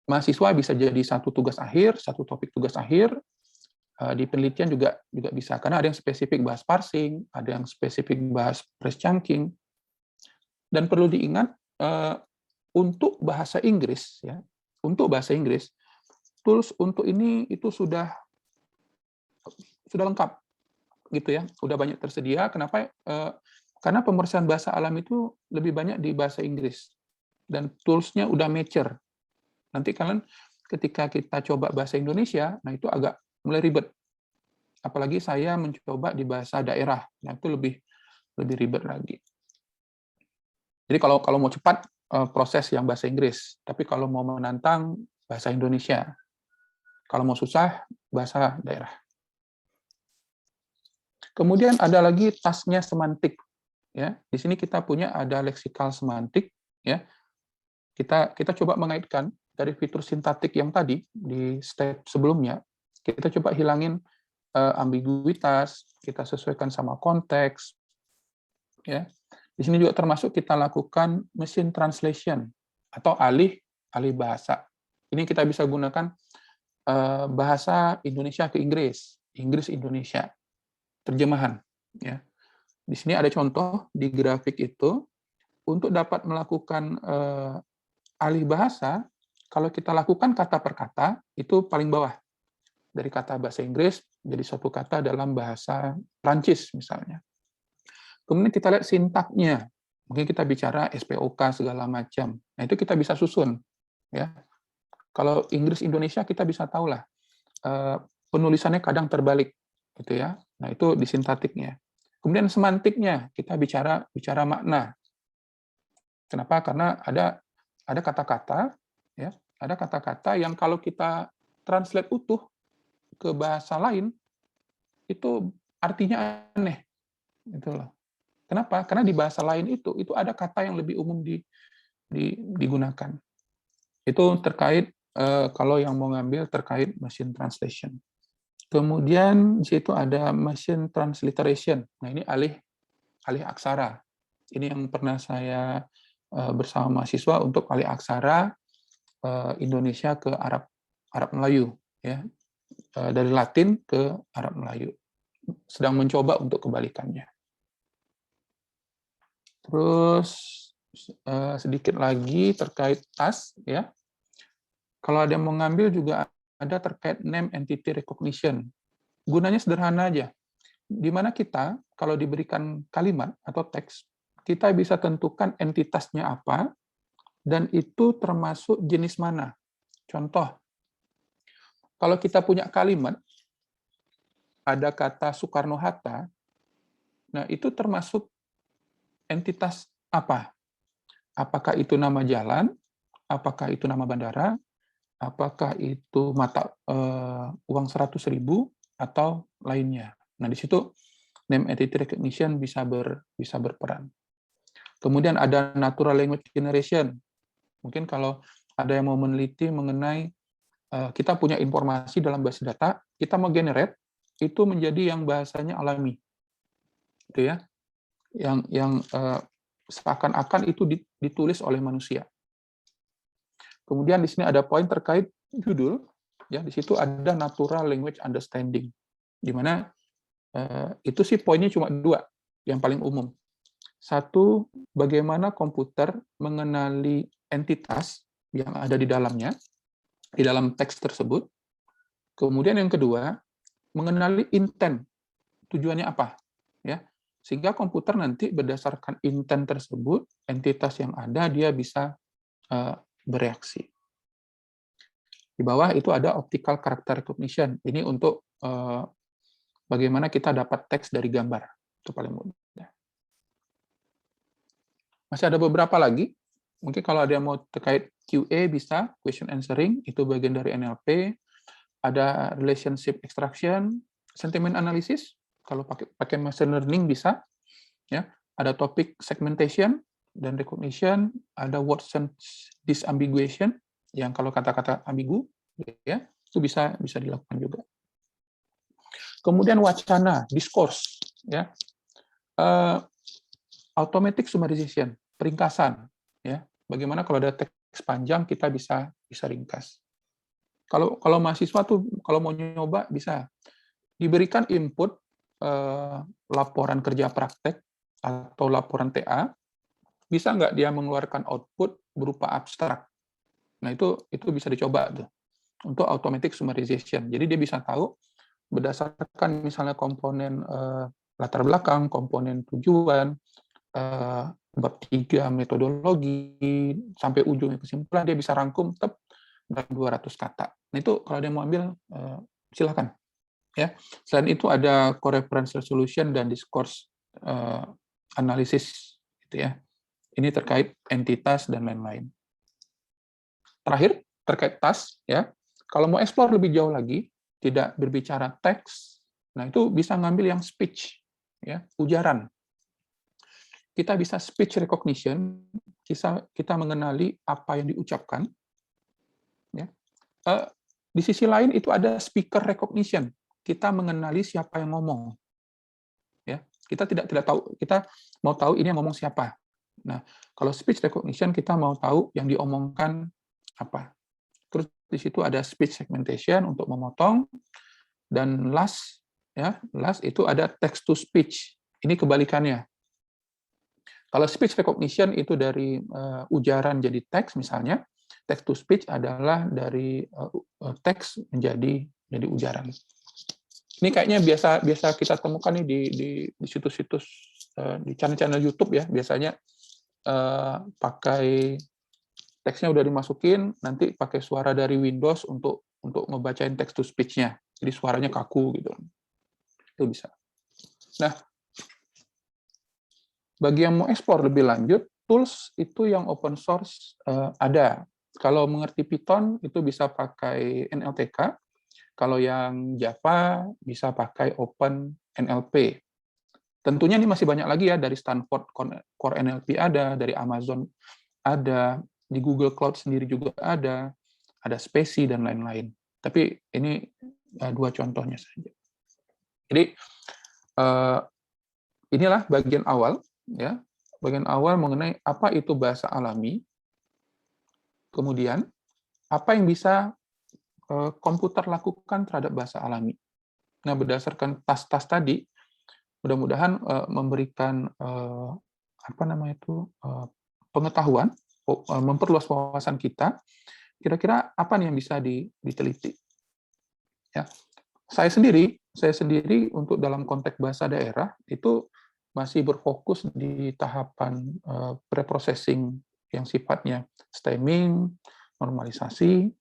mahasiswa bisa jadi satu tugas akhir, satu topik tugas akhir. Di penelitian juga bisa, karena ada yang spesifik bahas parsing, ada yang spesifik bahas phrase chunking, Dan perlu diingat untuk bahasa Inggris ya, tools untuk ini itu sudah lengkap gitu ya, sudah banyak tersedia. Kenapa? Karena pemeriksaan bahasa alam itu lebih banyak di bahasa Inggris dan tools-nya udah mature. Nanti kalian ketika kita coba bahasa Indonesia, nah itu agak mulai ribet. Apalagi saya mencoba di bahasa daerah, nah itu lebih ribet lagi. Jadi kalau mau cepat proses yang bahasa Inggris, tapi kalau mau menantang bahasa Indonesia. Kalau mau susah, bahasa daerah. Kemudian ada lagi tasnya semantik. Ya, di sini kita punya ada leksikal semantik. Ya, kita coba mengaitkan dari fitur sintaktik yang tadi di step sebelumnya. Kita coba hilangin ambiguitas, kita sesuaikan sama konteks. Ya, di sini juga termasuk kita lakukan machine translation atau alih bahasa. Ini kita bisa gunakan bahasa Indonesia ke Inggris, Inggris Indonesia, terjemahan. Ya. Di sini ada contoh di grafik itu, untuk dapat melakukan alih bahasa, kalau kita lakukan kata per kata, itu paling bawah. Dari kata bahasa Inggris, jadi suatu kata dalam bahasa Prancis misalnya. Kemudian kita lihat sintaknya, mungkin kita bicara SPOK segala macam. Nah itu kita bisa susun. Ya. Kalau Inggris Indonesia kita bisa tahu lah, penulisannya kadang terbalik, gitu ya. Nah itu di sintaktiknya. Kemudian semantiknya, kita bicara makna. Kenapa? Karena ada kata-kata, ya, ada kata-kata yang kalau kita translate utuh ke bahasa lain, itu artinya aneh, gitu loh. Kenapa? Karena di bahasa lain itu ada kata yang lebih umum digunakan. Itu terkait kalau yang mau ngambil terkait machine translation. Kemudian di situ ada machine transliteration. Nah, ini alih aksara. Ini yang pernah saya bersama mahasiswa untuk alih aksara Indonesia ke Arab Melayu, ya. Dari Latin ke Arab Melayu. Sedang mencoba untuk kebalikannya. Terus sedikit lagi terkait tas, ya. Kalau ada yang mau ngambil juga ada terkait name entity recognition. Gunanya sederhana aja. Di mana kita, kalau diberikan kalimat atau teks, kita bisa tentukan entitasnya apa, dan itu termasuk jenis mana. Contoh, kalau kita punya kalimat, ada kata Soekarno-Hatta, nah itu termasuk entitas apa? Apakah itu nama jalan? Apakah itu nama bandara? Apakah itu mata uang 100.000 atau lainnya? Nah, di situ name entity recognition bisa berperan. Kemudian ada natural language generation. Mungkin kalau ada yang mau meneliti mengenai kita punya informasi dalam base data, kita mau generate itu menjadi yang bahasanya alami, gitu ya, yang seakan-akan itu ditulis oleh manusia. Kemudian di sini ada poin terkait judul, ya di situ ada natural language understanding, di mana itu sih poinnya cuma 2 yang paling umum. Satu, bagaimana komputer mengenali entitas yang ada di dalamnya, di dalam teks tersebut. Kemudian yang kedua, mengenali intent, tujuannya apa, ya, sehingga komputer nanti berdasarkan intent tersebut, entitas yang ada dia bisa bereaksi. Di bawah itu ada optical character recognition. Ini untuk bagaimana kita dapat teks dari gambar. Itu paling mudah. Masih ada beberapa lagi. Mungkin kalau ada yang mau terkait QA bisa, question answering, itu bagian dari NLP. Ada relationship extraction, sentiment analysis, kalau pakai machine learning bisa. Ya, ada topic segmentation dan recognition, ada word sense disambiguation, yang kalau kata-kata ambigu, ya, itu bisa dilakukan juga. Kemudian wacana, discourse, ya, automatic summarization, peringkasan, ya, bagaimana kalau ada teks panjang kita bisa ringkas. Kalau mahasiswa tuh kalau mau nyoba bisa diberikan input laporan kerja praktek atau laporan TA, bisa nggak dia mengeluarkan output berupa abstrak. Nah, itu bisa dicoba tuh untuk automatic summarization. Jadi dia bisa tahu berdasarkan misalnya komponen latar belakang, komponen tujuan, bab 3 metodologi, sampai ujungnya kesimpulan, dia bisa rangkum dalam 200 kata. Nah, itu kalau dia mau ambil, silakan. Ya. Selain itu ada co-reference resolution dan discourse analisis, gitu ya. Ini terkait entitas dan lain-lain. Terakhir, terkait task, ya. Kalau mau explore lebih jauh lagi, tidak berbicara teks, nah itu bisa ngambil yang speech, ya, ujaran. Kita bisa speech recognition, kita mengenali apa yang diucapkan. Ya. Di sisi lain itu ada speaker recognition, kita mengenali siapa yang ngomong. Ya, kita tidak tahu, kita mau tahu ini yang ngomong siapa. Nah, kalau speech recognition kita mau tahu yang diomongkan apa. Terus di situ ada speech segmentation untuk memotong, dan last itu ada text to speech. Ini kebalikannya. Kalau speech recognition itu dari ujaran jadi teks misalnya, text to speech adalah dari teks menjadi ujaran. Ini kayaknya biasa kita temukan nih di situs-situs, di channel-channel YouTube ya, biasanya pakai teksnya udah dimasukin, nanti pakai suara dari Windows untuk ngebacain text to speech-nya. Jadi suaranya kaku gitu. Itu bisa. Nah, bagi yang mau ekspor lebih lanjut, tools itu yang open source ada. Kalau mengerti Python itu bisa pakai NLTK. Kalau yang Java bisa pakai OpenNLP. Tentunya ini masih banyak lagi ya, dari Stanford Core NLP ada, dari Amazon ada, di Google Cloud sendiri juga ada Spacey dan lain-lain. Tapi ini dua contohnya saja. Jadi inilah bagian awal, ya, bagian awal mengenai apa itu bahasa alami, kemudian apa yang bisa komputer lakukan terhadap bahasa alami. Nah, berdasarkan tas-tas tadi, mudah-mudahan memberikan pengetahuan, memperluas wawasan kita. Kira-kira apa nih yang bisa diteliti? Ya, saya sendiri untuk dalam konteks bahasa daerah itu masih berfokus di tahapan preprocessing yang sifatnya stemming, normalisasi,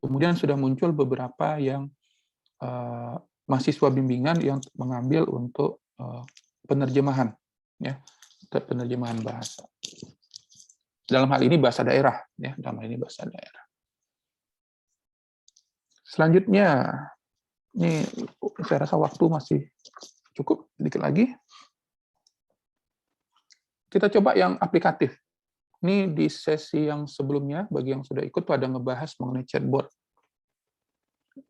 kemudian sudah muncul beberapa yang mahasiswa bimbingan yang mengambil untuk penerjemahan, ya, penerjemahan bahasa. Dalam hal ini bahasa daerah, ya, dalam hal ini bahasa daerah. Selanjutnya, ini saya rasa waktu masih cukup, sedikit lagi. Kita coba yang aplikatif. Ini di sesi yang sebelumnya, bagi yang sudah ikut, ada ngebahas mengenai chatbot.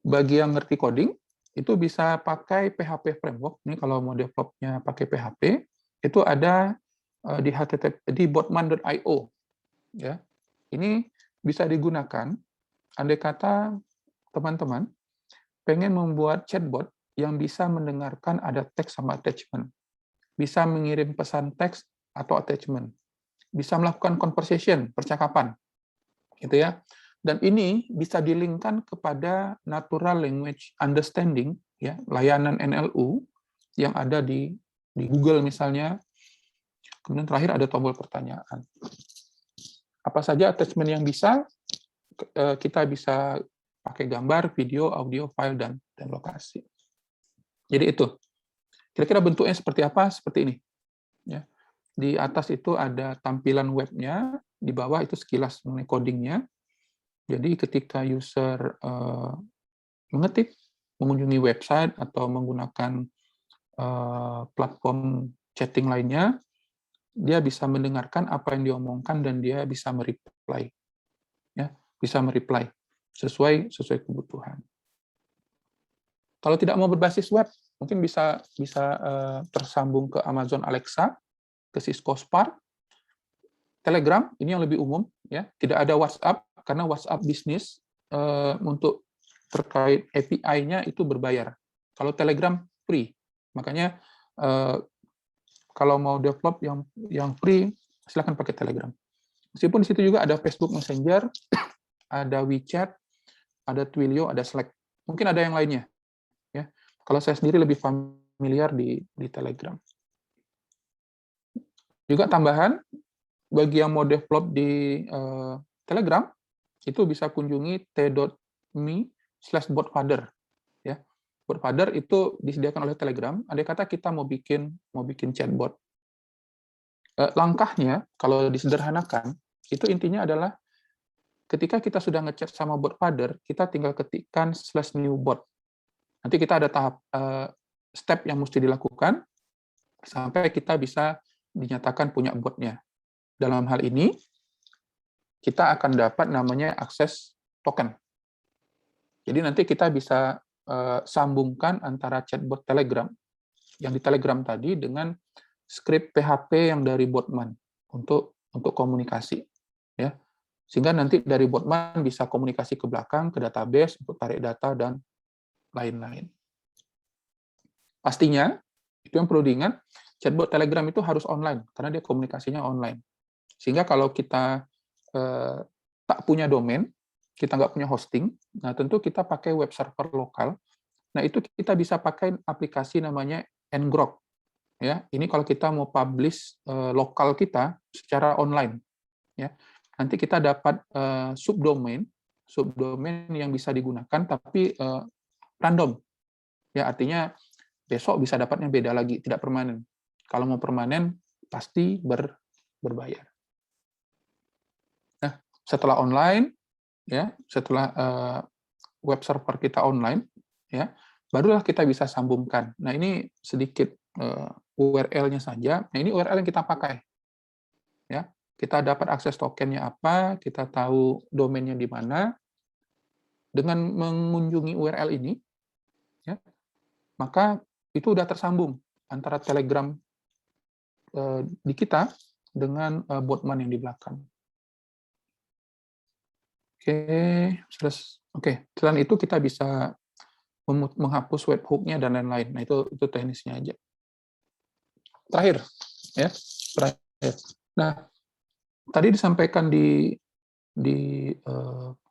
Bagi yang ngerti coding, itu bisa pakai PHP framework. Ini kalau mau developnya pakai PHP, itu ada di botman.io. Ya, ini bisa digunakan. Andai kata teman-teman pengen membuat chatbot yang bisa mendengarkan ada teks sama attachment, bisa mengirim pesan teks atau attachment, bisa melakukan conversation, percakapan, gitu ya. Dan ini bisa dilingkan kepada natural language understanding, ya, layanan NLU yang ada di Google misalnya. Kemudian terakhir ada tombol pertanyaan. Apa saja attachment yang bisa? Kita bisa pakai gambar, video, audio, file, dan lokasi. Jadi itu. Kira-kira bentuknya seperti apa? Seperti ini. Ya. Di atas itu ada tampilan webnya, di bawah itu sekilas mengenai codingnya. Jadi ketika user mengetik, mengunjungi website atau menggunakan platform chatting lainnya, dia bisa mendengarkan apa yang diomongkan dan dia bisa mereply, ya, bisa mereply sesuai kebutuhan. Kalau tidak mau berbasis web, mungkin bisa tersambung ke Amazon Alexa, ke Cisco Spark, Telegram, ini yang lebih umum, ya. Tidak ada WhatsApp karena WhatsApp bisnis untuk terkait API-nya itu berbayar. Kalau Telegram free, makanya kalau mau develop yang free, silakan pakai Telegram. Meskipun di situ juga ada Facebook Messenger, ada WeChat, ada Twilio, ada Slack. Mungkin ada yang lainnya. Ya, kalau saya sendiri lebih familiar di Telegram. Juga tambahan, bagi yang mau develop di Telegram, itu bisa kunjungi t.me/botfather. Ya, botfather itu disediakan oleh Telegram. Andai kata kita mau bikin chatbot. Langkahnya, kalau disederhanakan, itu intinya adalah ketika kita sudah ngechat sama botfather, kita tinggal ketikkan /newbot. Nanti kita ada tahap step yang mesti dilakukan sampai kita bisa dinyatakan punya botnya. Dalam hal ini, kita akan dapat namanya akses token. Jadi nanti kita bisa sambungkan antara chatbot Telegram yang di Telegram tadi dengan script PHP yang dari Botman untuk komunikasi, ya. Sehingga nanti dari Botman bisa komunikasi ke belakang ke database untuk tarik data dan lain-lain. Pastinya itu yang perlu diingat, chatbot Telegram itu harus online karena dia komunikasinya online. Sehingga kalau kita tak punya domain, kita nggak punya hosting, nah tentu kita pakai web server lokal. Nah itu kita bisa pakai aplikasi namanya ngrok. Ya, ini kalau kita mau publish lokal kita secara online. Ya, nanti kita dapat subdomain yang bisa digunakan, tapi random. Ya, artinya besok bisa dapatnya beda lagi, tidak permanen. Kalau mau permanen pasti berbayar. Nah, setelah online, ya, setelah web server kita online, ya, barulah kita bisa sambungkan. Nah, ini sedikit URL-nya saja. Nah, ini URL yang kita pakai. Ya, kita dapat akses tokennya apa, kita tahu domainnya di mana. Dengan mengunjungi URL ini, ya, maka itu sudah tersambung antara Telegram di kita dengan Botman yang di belakang. Oke, selain itu kita bisa menghapus webhook-nya dan lain-lain. Nah, itu teknisnya aja. Terakhir. Nah, tadi disampaikan di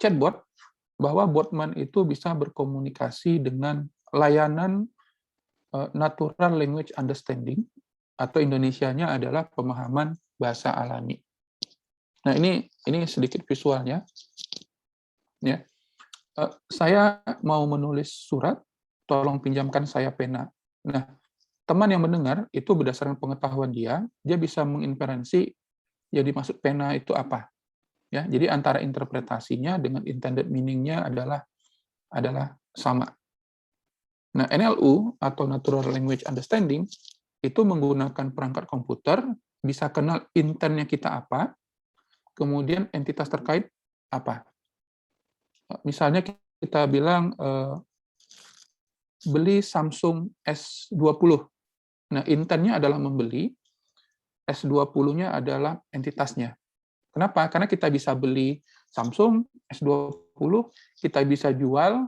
chatbot bahwa Botman itu bisa berkomunikasi dengan layanan natural language understanding, atau Indonesianya adalah pemahaman bahasa alami. Nah, ini sedikit visualnya. Ya. Saya mau menulis surat, tolong pinjamkan saya pena. Nah, teman yang mendengar itu berdasarkan pengetahuan dia bisa menginferensi yang dimaksud pena itu apa. Ya, jadi antara interpretasinya dengan intended meaning-nya adalah sama. Nah, NLU atau Natural Language Understanding itu menggunakan perangkat komputer, bisa kenal intentnya kita apa, kemudian entitas terkait apa. Misalnya kita bilang beli Samsung S20. Nah, intentnya adalah membeli, S20-nya adalah entitasnya. Kenapa? Karena kita bisa beli Samsung S20, kita bisa jual,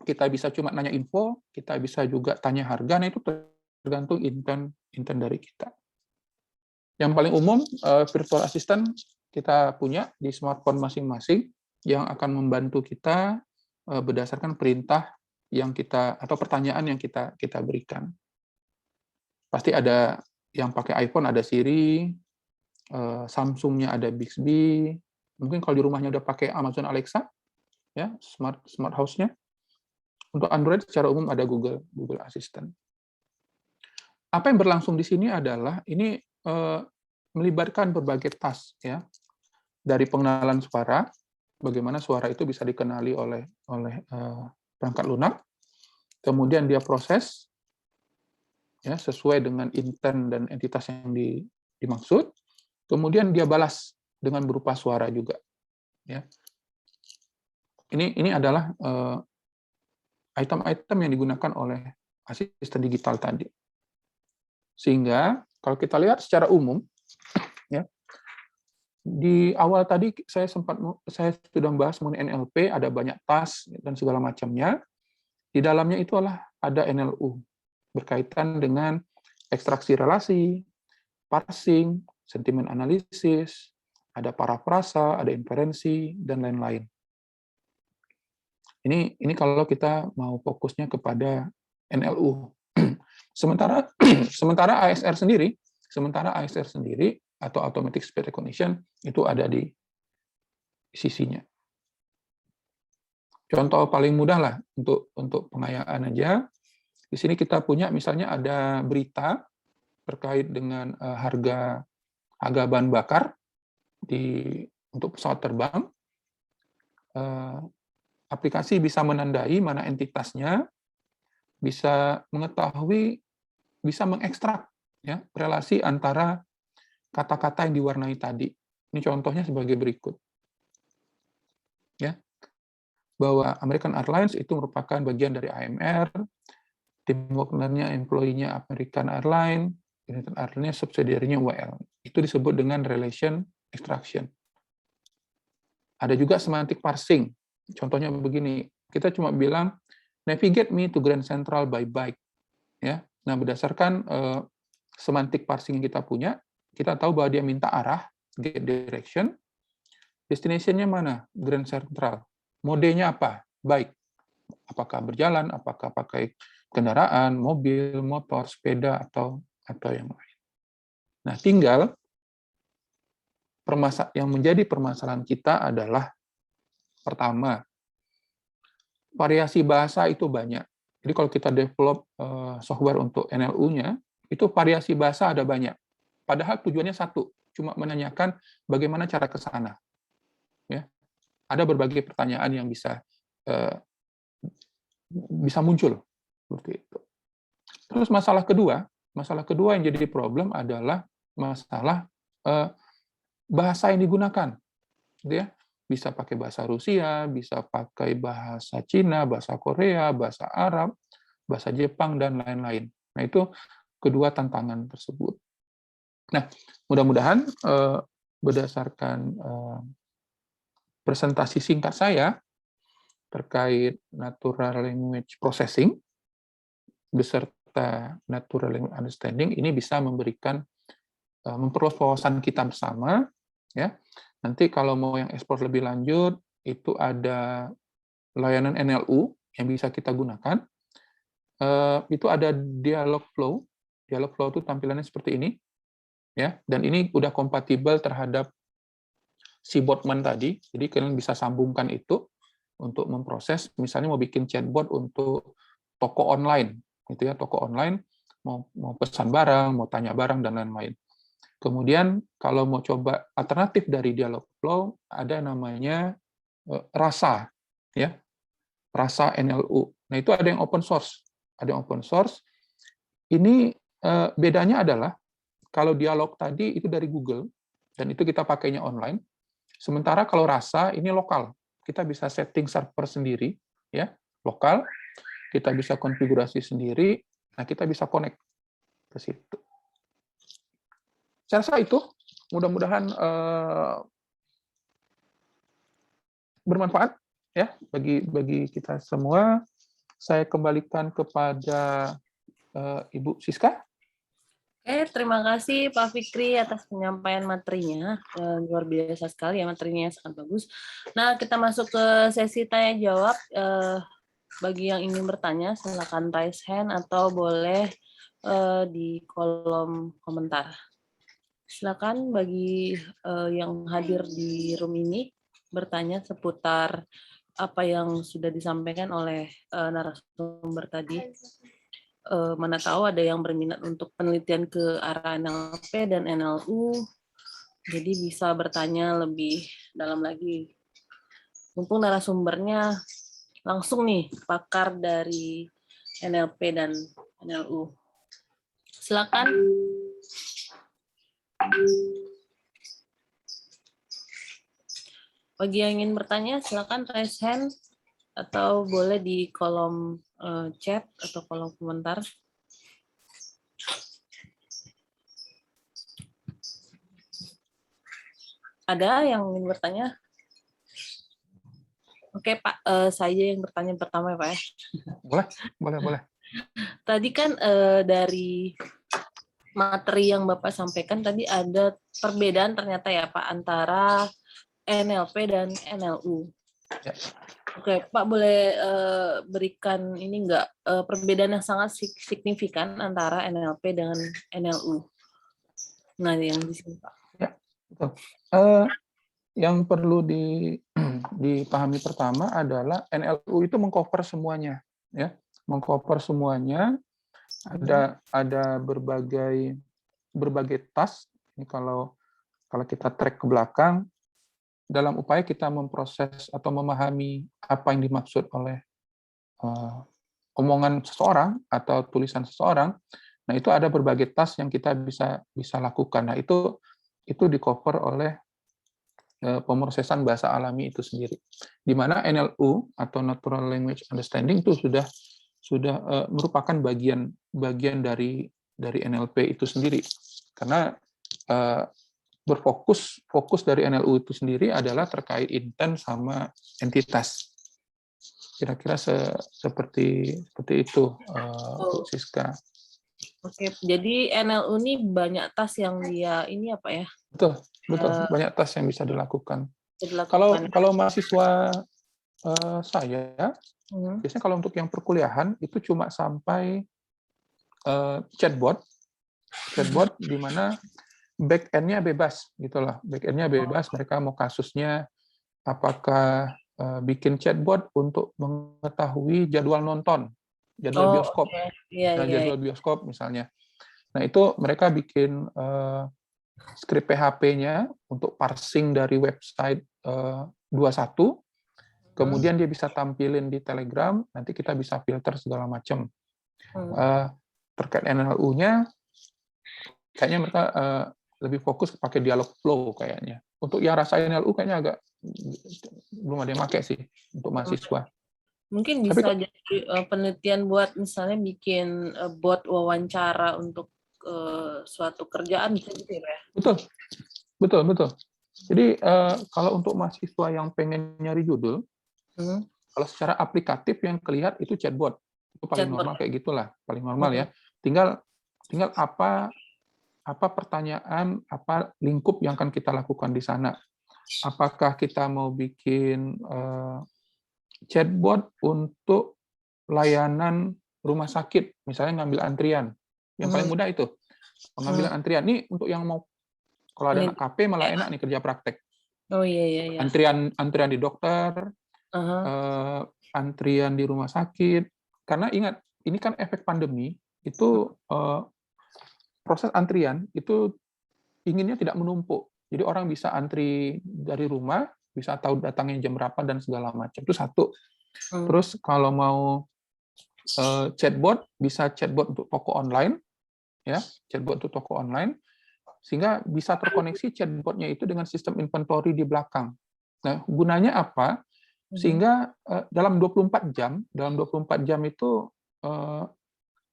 kita bisa cuma nanya info, kita bisa juga tanya harga, nah itu tergantung intent dari kita. Yang paling umum, virtual assistant kita punya di smartphone masing-masing yang akan membantu kita berdasarkan perintah yang kita atau pertanyaan yang kita berikan. Pasti ada yang pakai iPhone ada Siri, Samsung-nya ada Bixby, mungkin kalau di rumahnya udah pakai Amazon Alexa, ya smart house-nya. Untuk Android secara umum ada Google Assistant. Apa yang berlangsung di sini adalah ini melibatkan berbagai task, ya, dari pengenalan suara, bagaimana suara itu bisa dikenali oleh perangkat lunak, kemudian dia proses, ya, sesuai dengan intent dan entitas yang dimaksud, kemudian dia balas dengan berupa suara juga, ya. Ini adalah item-item yang digunakan oleh asisten digital tadi. Sehingga kalau kita lihat secara umum, ya, di awal tadi saya sudah membahas mengenai NLP, ada banyak task dan segala macamnya. Di dalamnya itu ada NLU berkaitan dengan ekstraksi relasi, parsing, sentimen analisis, ada parafrasa, ada inferensi, dan lain-lain. Ini kalau kita mau fokusnya kepada NLU. Sementara ASR sendiri atau automatic speech recognition itu ada di sisinya. Contoh paling mudah lah untuk pengayaan aja. Di sini kita punya misalnya ada berita terkait dengan harga bahan bakar untuk pesawat terbang. Aplikasi bisa menandai mana entitasnya, bisa mengetahui, bisa mengekstrak ya relasi antara kata-kata yang diwarnai tadi. Ini contohnya sebagai berikut. Ya. Bahwa American Airlines itu merupakan bagian dari AMR, tim workernya, employee-nya American Airlines, United Airlines subsidiary-nya UL. Itu disebut dengan relation extraction. Ada juga semantic parsing. Contohnya begini, kita cuma bilang navigate me to Grand Central by bike. Ya. Nah, berdasarkan semantic parsing yang kita punya, kita tahu bahwa dia minta arah, get direction, destination-nya mana? Grand Central. Modenya apa? Bike. Apakah berjalan, apakah pakai kendaraan, mobil, motor, sepeda, atau yang lain. Nah, tinggal yang menjadi permasalahan kita adalah pertama, variasi bahasa itu banyak. Jadi kalau kita develop software untuk NLU-nya, itu variasi bahasa ada banyak. Padahal tujuannya satu, cuma menanyakan bagaimana cara ke sana. Ya. Ada berbagai pertanyaan yang bisa muncul seperti itu. Terus masalah kedua yang jadi problem adalah masalah bahasa yang digunakan. Ya. Bisa pakai bahasa Rusia, bisa pakai bahasa Cina, bahasa Korea, bahasa Arab, bahasa Jepang, dan lain-lain. Nah, itu kedua tantangan tersebut. Nah, mudah-mudahan berdasarkan presentasi singkat saya terkait natural language processing beserta natural language understanding, ini bisa memberikan memperluas wawasan kita bersama, ya. Nanti kalau mau yang ekspor lebih lanjut, itu ada layanan NLU yang bisa kita gunakan. Itu ada dialog flow. Dialog flow itu tampilannya seperti ini, ya. Dan ini udah kompatibel terhadap si botman tadi. Jadi kalian bisa sambungkan itu untuk memproses. Misalnya mau bikin chatbot untuk toko online, gitu ya. Toko online mau pesan barang, mau tanya barang, dan lain-lain. Kemudian kalau mau coba alternatif dari dialog flow, ada namanya rasa, ya, rasa NLU. Nah, itu ada yang open source, Ini bedanya adalah kalau dialog tadi itu dari Google dan itu kita pakainya online. Sementara kalau rasa ini lokal, kita bisa setting server sendiri, ya, lokal. Kita bisa konfigurasi sendiri. Nah, kita bisa connect ke situ. Saya rasa itu mudah-mudahan bermanfaat ya bagi kita semua. Saya kembalikan kepada Ibu Siska. Oke, terima kasih Pak Fikri atas penyampaian materinya. Luar biasa sekali ya, materinya sangat bagus. Nah, kita masuk ke sesi tanya jawab. Bagi yang ingin bertanya, silakan raise hand atau boleh di kolom komentar. Silakan bagi yang hadir di room ini bertanya seputar apa yang sudah disampaikan oleh narasumber tadi. Mana tahu ada yang berminat untuk penelitian ke arah NLP dan NLU, jadi bisa bertanya lebih dalam lagi. Mumpung narasumbernya langsung nih pakar dari NLP dan NLU. Silakan. Bagi yang ingin bertanya, silakan raise hand atau boleh di kolom chat atau kolom komentar. Ada yang ingin bertanya? Oke, Pak, saya yang bertanya pertama ya, Pak. Boleh. Tadi kan dari materi yang Bapak sampaikan tadi ada perbedaan ternyata ya Pak antara NLP dan NLU. Ya. Oke, Pak boleh berikan ini enggak perbedaan yang sangat signifikan antara NLP dengan NLU. Nah, yang di sini Pak. Ya, betul. Yang perlu dipahami pertama adalah NLU itu mengcover semuanya, ya, mengcover semuanya. Ada berbagai task. Ini kalau kita track ke belakang, dalam upaya kita memproses atau memahami apa yang dimaksud oleh omongan seseorang atau tulisan seseorang, nah itu ada berbagai task yang kita bisa lakukan. Nah itu di-cover oleh pemrosesan bahasa alami itu sendiri. Di mana NLU atau Natural Language Understanding itu sudah merupakan bagian dari NLP itu sendiri. Karena fokus dari NLU itu sendiri adalah terkait intent sama entitas. Kira-kira seperti itu, Bu Siska. Oke, jadi NLU ini banyak tas yang dia ini apa ya? Betul, banyak tas yang bisa dilakukan. Dilakukan. Kalau mahasiswa saya, biasanya kalau untuk yang perkuliahan itu cuma sampai chatbot di mana back-end-nya bebas gitulah. Back-end-nya bebas, mereka mau kasusnya apakah bikin chatbot untuk mengetahui jadwal nonton, jadwal bioskop. Iya. Jadwal bioskop misalnya. Nah, itu mereka bikin skrip PHP-nya untuk parsing dari website 21, kemudian dia bisa tampilin di Telegram, nanti kita bisa filter segala macam. Terkait NLU-nya, kayaknya mereka lebih fokus pakai dialog flow kayaknya. Untuk yang rasa NLU kayaknya agak belum ada yang pakai sih untuk mahasiswa. Mungkin bisa jadi penelitian buat misalnya bikin bot wawancara untuk suatu kerjaan bisa gitu ya. Betul. Jadi kalau untuk mahasiswa yang pengen nyari judul, kalau secara aplikatif yang kelihatan itu chatbot. Itu paling normal kayak gitulah, paling normal ya. Tinggal apa pertanyaan, apa lingkup yang akan kita lakukan di sana. Apakah kita mau bikin chatbot untuk layanan rumah sakit, misalnya ngambil antrian. Yang paling mudah itu, pengambilan antrian. Ini untuk yang mau, kalau ada anak KP malah enak nih kerja praktek. Oh iya. Antrian di dokter, antrian di rumah sakit. Karena ingat, ini kan efek pandemi, itu proses antrian itu inginnya tidak menumpuk. Jadi orang bisa antri dari rumah, bisa tahu datangnya jam berapa dan segala macam. Itu satu. Terus kalau mau chatbot, bisa chatbot untuk toko online, ya, chatbot untuk toko online, sehingga bisa terkoneksi chatbotnya itu dengan sistem inventory di belakang. Nah, gunanya apa? Sehingga dalam 24 jam itu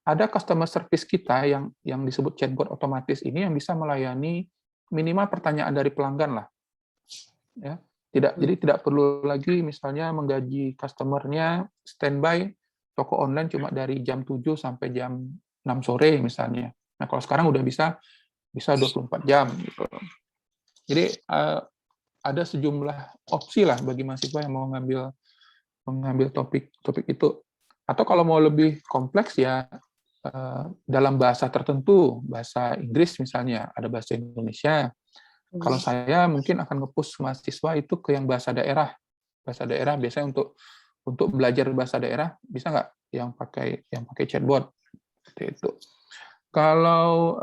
ada customer service kita yang disebut chatbot otomatis ini yang bisa melayani minimal pertanyaan dari pelanggan lah. Ya. Jadi tidak perlu lagi misalnya menggaji customer-nya standby toko online cuma dari jam 7 sampai jam 6 sore misalnya. Nah, kalau sekarang udah bisa 24 jam gitu. Jadi ada sejumlah opsi lah bagi mahasiswa yang mau mengambil topik itu. Atau kalau mau lebih kompleks ya dalam bahasa tertentu, bahasa Inggris misalnya, ada bahasa Indonesia. Kalau saya mungkin akan nge-push mahasiswa itu ke yang bahasa daerah. Bahasa daerah biasanya untuk belajar bahasa daerah bisa nggak yang pakai chatbot seperti itu. Kalau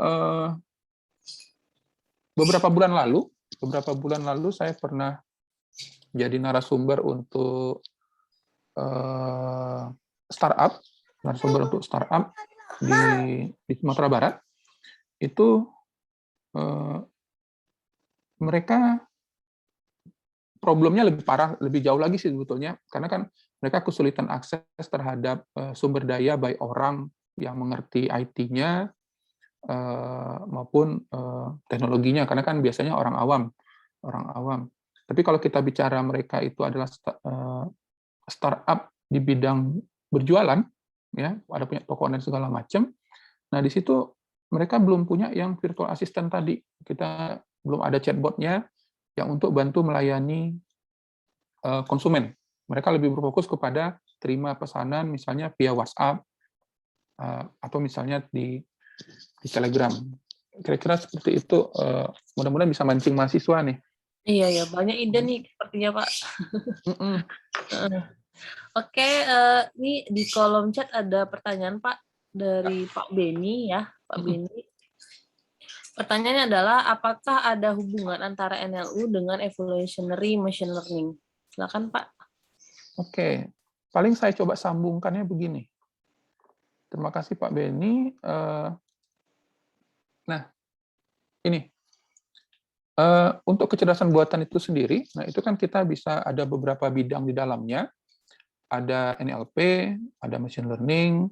beberapa bulan lalu saya pernah jadi narasumber untuk startup di Sumatera Barat. Itu mereka problemnya lebih parah, lebih jauh lagi sih sebetulnya, karena kan mereka kesulitan akses terhadap sumber daya baik orang yang mengerti IT-nya maupun teknologinya, karena kan biasanya orang awam. Tapi kalau kita bicara mereka itu adalah startup di bidang berjualan, ya, ada punya toko online segala macam. Nah, di situ mereka belum punya yang virtual assistant tadi. Kita belum ada chatbotnya yang untuk bantu melayani konsumen. Mereka lebih berfokus kepada terima pesanan misalnya via WhatsApp atau misalnya di Telegram. Kira-kira seperti itu. Mudah-mudahan bisa mancing mahasiswa nih. Iya ya, banyak ide nih sepertinya Pak. Oke, ini di kolom chat ada pertanyaan Pak dari Pak Beni ya, Pak Beni. Pertanyaannya adalah apakah ada hubungan antara NLU dengan evolutionary machine learning? Silakan Pak. Oke, paling saya coba sambungkannya begini. Terima kasih Pak Beni. Nah, ini untuk kecerdasan buatan itu sendiri, nah itu kan kita bisa ada beberapa bidang di dalamnya. Ada NLP, ada machine learning,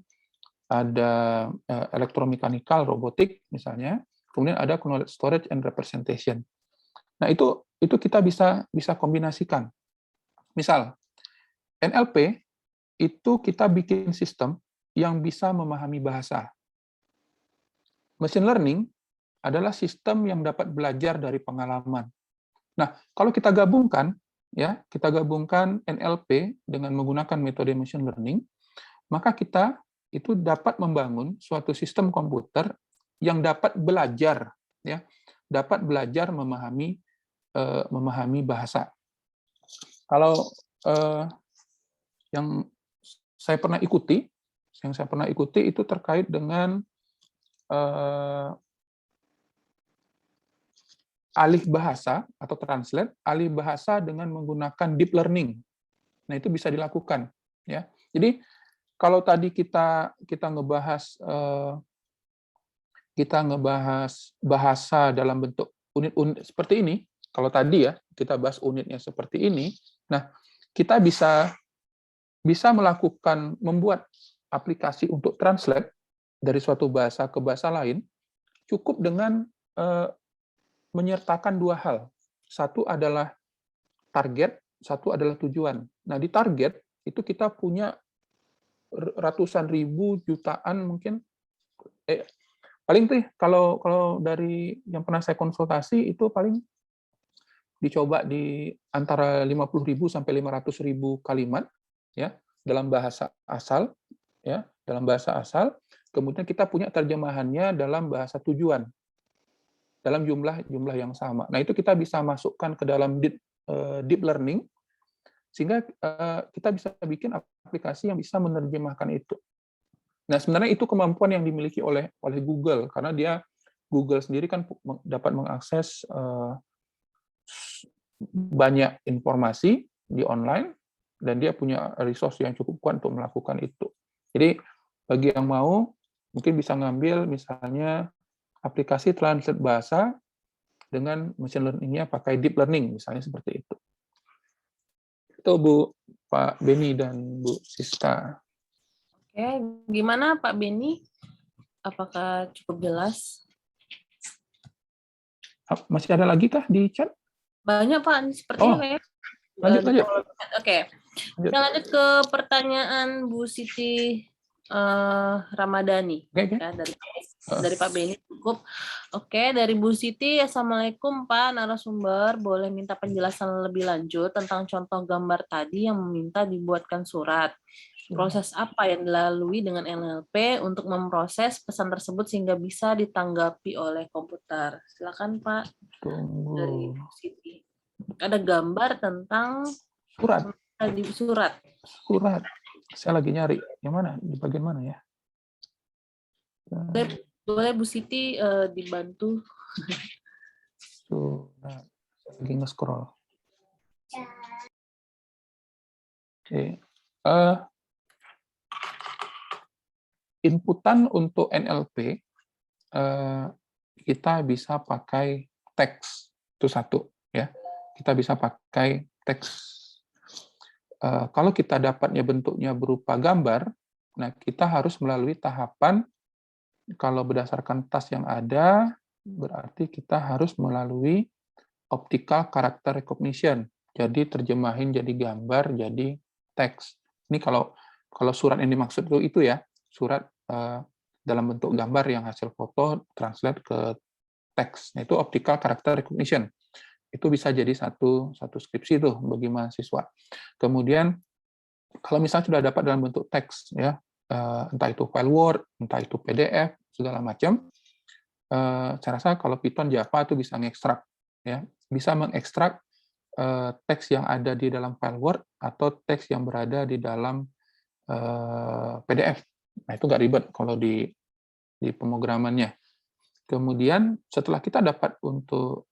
ada elektromekanikal, robotik misalnya. Kemudian ada knowledge storage and representation. Nah, itu kita bisa kombinasikan. Misal, NLP itu kita bikin sistem yang bisa memahami bahasa. Machine learning adalah sistem yang dapat belajar dari pengalaman. Nah, kalau kita gabungkan NLP dengan menggunakan metode machine learning, maka kita itu dapat membangun suatu sistem komputer yang dapat belajar, memahami bahasa. Kalau yang saya pernah ikuti itu terkait dengan alih bahasa atau translate alih bahasa dengan menggunakan deep learning. Nah, itu bisa dilakukan, ya. Jadi kalau tadi kita ngebahas bahasa dalam bentuk unit-unit seperti ini, kalau tadi ya kita bahas unitnya seperti ini, nah kita bisa membuat aplikasi untuk translate dari suatu bahasa ke bahasa lain cukup dengan menyertakan dua hal. Satu adalah target, satu adalah tujuan. Nah, di target itu kita punya ratusan ribu, jutaan mungkin. Paling tuh kalau dari yang pernah saya konsultasi itu paling dicoba di antara 50.000 sampai 500.000 kalimat ya dalam bahasa asal ya, dalam bahasa asal. Kemudian kita punya terjemahannya dalam bahasa tujuan dalam jumlah yang sama. Nah, itu kita bisa masukkan ke dalam deep learning, sehingga kita bisa bikin aplikasi yang bisa menerjemahkan itu. Nah, sebenarnya itu kemampuan yang dimiliki oleh Google, karena Google sendiri kan dapat mengakses banyak informasi di online, dan dia punya resource yang cukup kuat untuk melakukan itu. Jadi, bagi yang mau, mungkin bisa ngambil misalnya aplikasi translate bahasa dengan machine learning-nya pakai deep learning, misalnya seperti itu. Itu Bu, Pak Beni dan Bu Siska. Oke, gimana Pak Beni? Apakah cukup jelas? Masih ada lagi kah di chat? Banyak Pak, sepertinya kayak. Lanjut. Oke, kita lanjut ke pertanyaan Bu Siti Ramadhani. Okay. Ya, dari Pak Beni cukup. Oke, dari Bu Siti, Assalamualaikum Pak narasumber, boleh minta penjelasan lebih lanjut tentang contoh gambar tadi yang meminta dibuatkan surat. Proses apa yang dilalui dengan NLP untuk memproses pesan tersebut sehingga bisa ditanggapi oleh komputer? Silakan Pak. Dari Bu Siti. Ada gambar tentang surat. Saya lagi nyari. Yang mana? Di bagian mana ya? Boleh Bu Siti dibantu. Surat. Saya lagi nge-scroll. Oke. Inputan untuk NLP kita bisa pakai teks, itu satu ya. Kita bisa pakai teks. Kalau kita dapatnya bentuknya berupa gambar, nah kita harus melalui tahapan. Kalau berdasarkan tas yang ada, berarti kita harus melalui optical character recognition. Jadi terjemahin jadi gambar, jadi teks. Ini kalau surat yang dimaksud itu ya, surat dalam bentuk gambar yang hasil foto translate ke teks. Nah, itu optical character recognition. Itu bisa jadi satu skripsi tuh bagi mahasiswa. Kemudian kalau misalnya sudah dapat dalam bentuk teks, ya, entah itu file Word, entah itu PDF, segala macam, saya rasa kalau Python Java itu bisa mengekstrak, ya, bisa mengekstrak teks yang ada di dalam file Word atau teks yang berada di dalam PDF. Nah, itu nggak ribet kalau di pemrogramannya. Kemudian setelah kita dapat untuk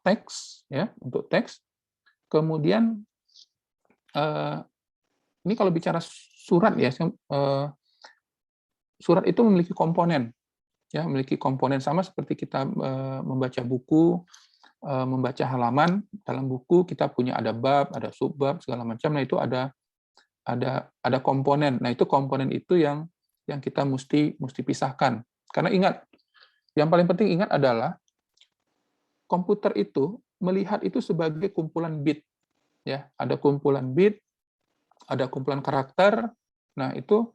teks, ya, untuk teks, kemudian ini kalau bicara surat, ya, surat itu memiliki komponen, ya, memiliki komponen sama seperti kita membaca buku, membaca halaman. Dalam buku kita punya ada bab, ada subbab, segala macam. Nah, itu ada komponen. Nah, itu komponen itu yang kita mesti pisahkan. Karena ingat, yang paling penting ingat adalah komputer itu melihat itu sebagai kumpulan bit, ya. Ada kumpulan bit, ada kumpulan karakter. Nah, itu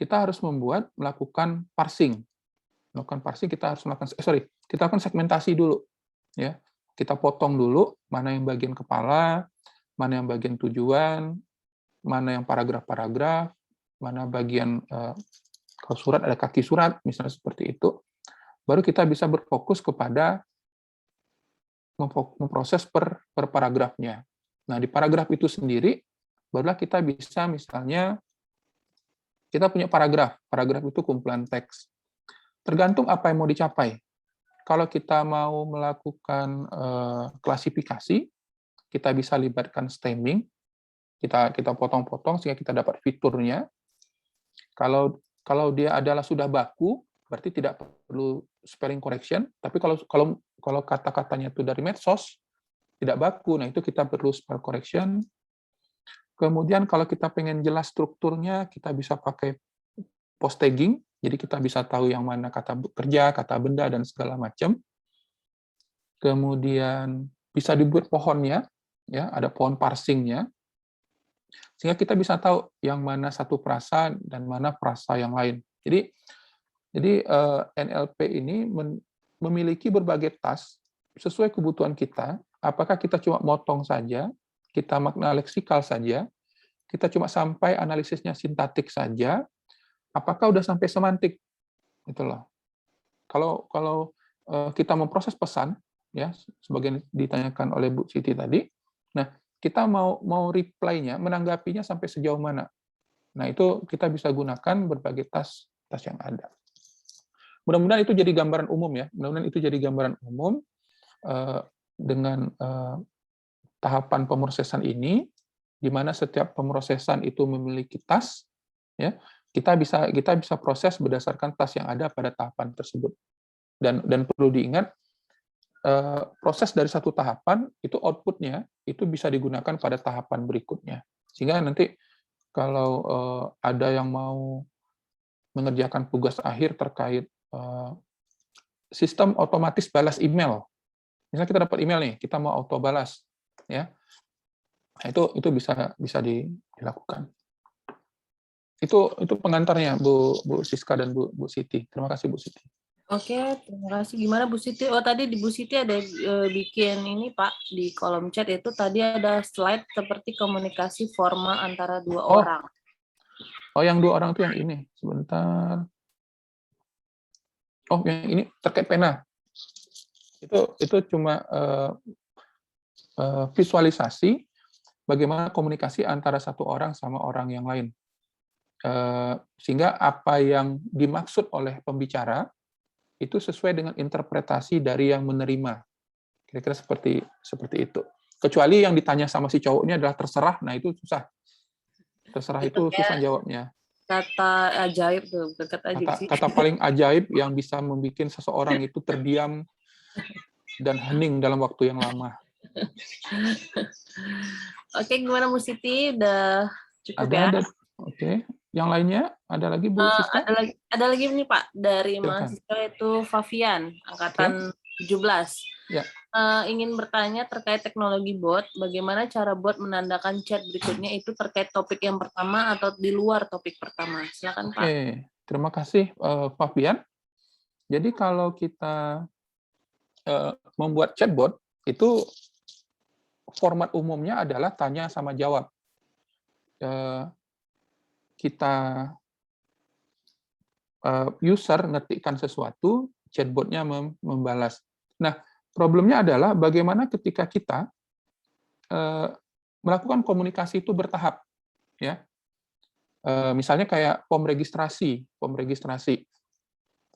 kita harus melakukan parsing. Melakukan parsing, kita harus kita lakukan segmentasi dulu, ya. Kita potong dulu mana yang bagian kepala, mana yang bagian tujuan, mana yang paragraf-paragraf, mana bagian kalau surat ada kaki surat, misalnya seperti itu. Baru kita bisa berfokus kepada memproses per paragrafnya. Nah, di paragraf itu sendiri, barulah kita bisa misalnya, kita punya paragraf itu kumpulan teks. Tergantung apa yang mau dicapai. Kalau kita mau melakukan klasifikasi, kita bisa libatkan stemming, kita potong-potong sehingga kita dapat fiturnya. Kalau dia adalah sudah baku, berarti tidak perlu spelling correction. Tapi kalau kata-katanya itu dari medsos, tidak baku, nah itu kita perlu spell correction. Kemudian kalau kita pengen jelas strukturnya, kita bisa pakai post tagging, jadi kita bisa tahu yang mana kata kerja, kata benda, dan segala macam. Kemudian bisa dibuat pohonnya, ya, ada pohon parsingnya, sehingga kita bisa tahu yang mana satu frasa dan mana frasa yang lain. Jadi NLP ini memiliki berbagai task sesuai kebutuhan kita. Apakah kita cuma motong saja, kita makna leksikal saja, kita cuma sampai analisisnya sintaktik saja, apakah udah sampai semantik, gitu loh. Kalau kita memproses pesan, ya, sebagian ditanyakan oleh Bu Siti tadi, nah kita mau reply-nya, menanggapinya sampai sejauh mana. Nah, itu kita bisa gunakan berbagai tas yang ada. Mudah-mudahan itu jadi gambaran umum, ya. Mudah-mudahan itu jadi gambaran umum dengan tahapan pemrosesan ini, di mana setiap pemrosesan itu memiliki tas, ya. Kita bisa proses berdasarkan tas yang ada pada tahapan tersebut. Dan perlu diingat, proses dari satu tahapan itu output-nya itu bisa digunakan pada tahapan berikutnya. Sehingga nanti kalau ada yang mau mengerjakan tugas akhir terkait sistem otomatis balas email. Misalnya kita dapat email nih, kita mau auto balas, ya. Nah, itu bisa dilakukan. Itu pengantarnya Bu Siska dan Bu Siti. Terima kasih Bu Siti. Oke, terima kasih. Gimana Bu Siti? Oh, tadi di Bu Siti ada bikin ini Pak di kolom chat itu tadi ada slide seperti komunikasi formal antara dua orang. Oh, yang dua orang itu yang ini. Sebentar. Oh, yang ini terkait pena. Itu cuma visualisasi bagaimana komunikasi antara satu orang sama orang yang lain. Sehingga apa yang dimaksud oleh pembicara itu sesuai dengan interpretasi dari yang menerima. Kira-kira seperti itu. Kecuali yang ditanya sama si cowoknya adalah terserah, nah itu susah. Terserah itu susah jawabnya. Kata ajaib tuh, kata paling ajaib yang bisa membuat seseorang itu terdiam dan hening dalam waktu yang lama. Oke, gimana Bu Siti? Udah cukup ya? Oke. Yang lainnya ada lagi Bu Siska? Ada lagi nih Pak dari mahasiswa itu Favian, angkatan 17. Ya. Ingin bertanya terkait teknologi bot, bagaimana cara bot menandakan chat berikutnya itu terkait topik yang pertama atau di luar topik pertama? Silakan Pak. Oke, terima kasih Fabian. Jadi kalau kita membuat chatbot, itu format umumnya adalah tanya sama jawab. Kita user ngetikkan sesuatu, chatbotnya membalas. Nah, problemnya adalah bagaimana ketika kita melakukan komunikasi itu bertahap, ya. Misalnya kayak form registrasi.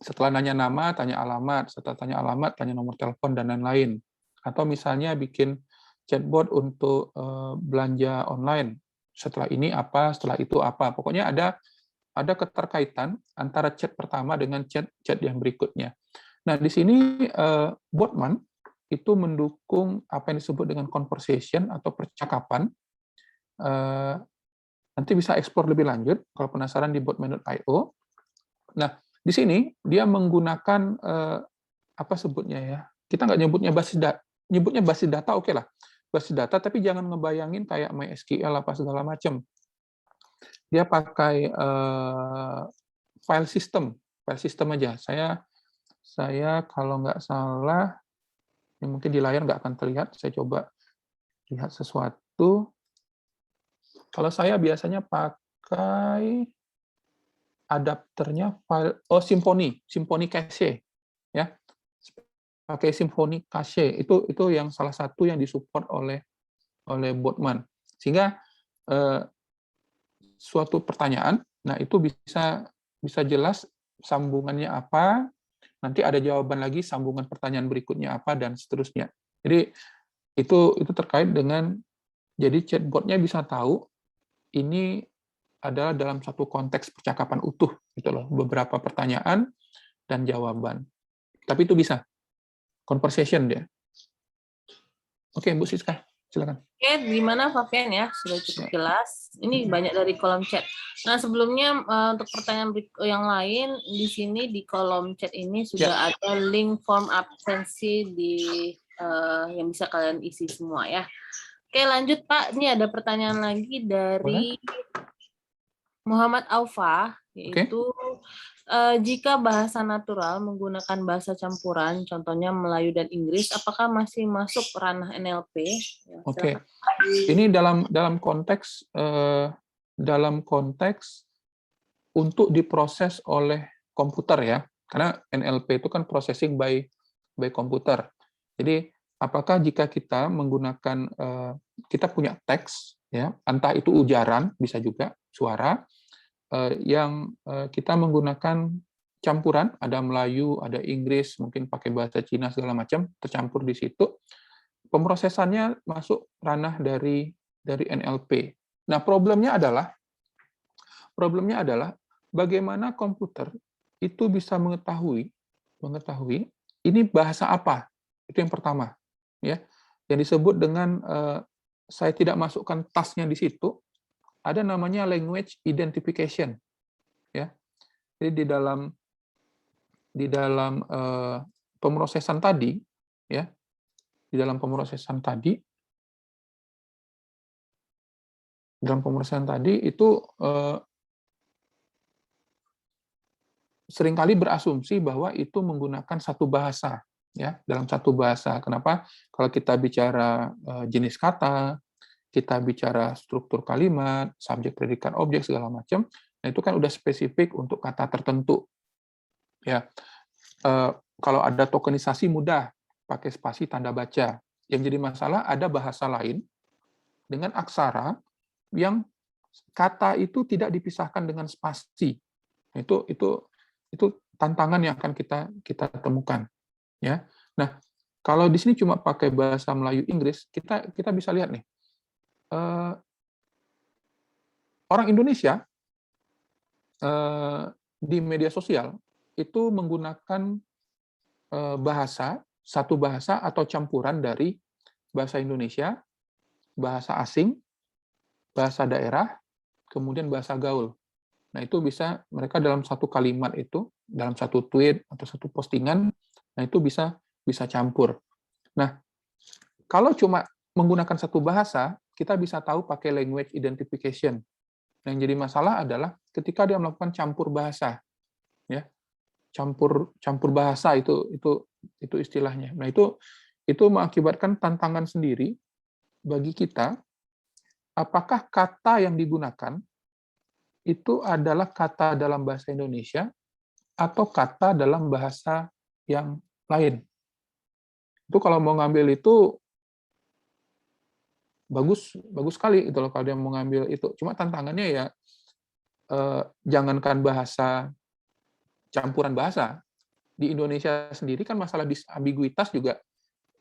Setelah nanya nama, tanya alamat, setelah tanya alamat, tanya nomor telepon, dan lain-lain. Atau misalnya bikin chatbot untuk belanja online. Setelah ini apa, setelah itu apa. Pokoknya ada keterkaitan antara chat pertama dengan chat yang berikutnya. Nah, di sini Botman itu mendukung apa yang disebut dengan conversation atau percakapan. Nanti bisa eksplor lebih lanjut kalau penasaran di botman.io. Nah, di sini dia menggunakan apa sebutnya ya? Kita nggak nyebutnya basis data, oke lah, basis data, tapi jangan ngebayangin kayak MySQL apa segala macam. Dia pakai file system aja. Saya kalau nggak salah, ini mungkin di layar nggak akan terlihat. Saya coba lihat sesuatu. Kalau saya biasanya pakai adapternya file Symfony Cache, ya, pakai Symfony Cache itu yang salah satu yang disupport oleh Botman, sehingga suatu pertanyaan, nah itu bisa jelas sambungannya apa, nanti ada jawaban lagi, sambungan pertanyaan berikutnya apa, dan seterusnya. Jadi itu terkait dengan, jadi chatbotnya bisa tahu ini adalah dalam satu konteks percakapan utuh gitu loh, beberapa pertanyaan dan jawaban. Tapi itu bisa conversation dia. Oke, Bu Siska, silakan. Oke, gimana Fabian ya? Sudah cukup jelas. Ini banyak dari kolom chat. Nah, sebelumnya untuk pertanyaan yang lain, di sini di kolom chat ini sudah ada link form absensi yang bisa kalian isi semua ya. Oke, lanjut Pak. Ini ada pertanyaan lagi dari Muhammad Aufa, yaitu jika bahasa natural menggunakan bahasa campuran, contohnya Melayu dan Inggris, apakah masih masuk ranah NLP? Ya, Oke. Ini dalam konteks untuk diproses oleh komputer ya, karena NLP itu kan processing by komputer. Jadi apakah jika kita menggunakan kita punya teks ya, entah itu ujaran, bisa juga suara, yang kita menggunakan campuran, ada Melayu, ada Inggris, mungkin pakai bahasa Cina segala macam tercampur di situ. Pemrosesannya masuk ranah dari NLP. Nah, problemnya adalah bagaimana komputer itu bisa mengetahui ini bahasa apa. Itu yang pertama, ya. Yang disebut dengan saya tidak masukkan tasnya di situ, ada namanya language identification, ya. Jadi di dalam pemrosesan tadi, ya, dalam pemrosesan tadi itu seringkali berasumsi bahwa itu menggunakan satu bahasa, ya, dalam satu bahasa. Kenapa? Kalau kita bicara jenis kata, kita bicara struktur kalimat, subjek, predikat, objek segala macam, nah itu kan udah spesifik untuk kata tertentu. Ya, kalau ada tokenisasi mudah pakai spasi tanda baca. Yang jadi masalah ada bahasa lain dengan aksara yang kata itu tidak dipisahkan dengan spasi. Itu tantangan yang akan kita temukan, ya. Nah, kalau di sini cuma pakai bahasa Melayu Inggris, kita bisa lihat nih, orang Indonesia di media sosial itu menggunakan satu bahasa atau campuran dari bahasa Indonesia, bahasa asing, bahasa daerah, kemudian bahasa gaul. Nah, itu bisa mereka dalam satu kalimat itu, dalam satu tweet atau satu postingan, nah itu bisa bisa campur. Nah, kalau cuma menggunakan satu bahasa, kita bisa tahu pakai language identification. Nah, yang jadi masalah adalah ketika dia melakukan campur bahasa, ya, campur bahasa itu istilahnya. Nah, itu mengakibatkan tantangan sendiri bagi kita. Apakah kata yang digunakan itu adalah kata dalam bahasa Indonesia atau kata dalam bahasa yang lain? Itu kalau mau ngambil itu bagus sekali itu loh kalau dia mau ngambil itu. Cuma tantangannya ya jangankan bahasa, campuran bahasa. Di Indonesia sendiri kan masalah ambiguitas juga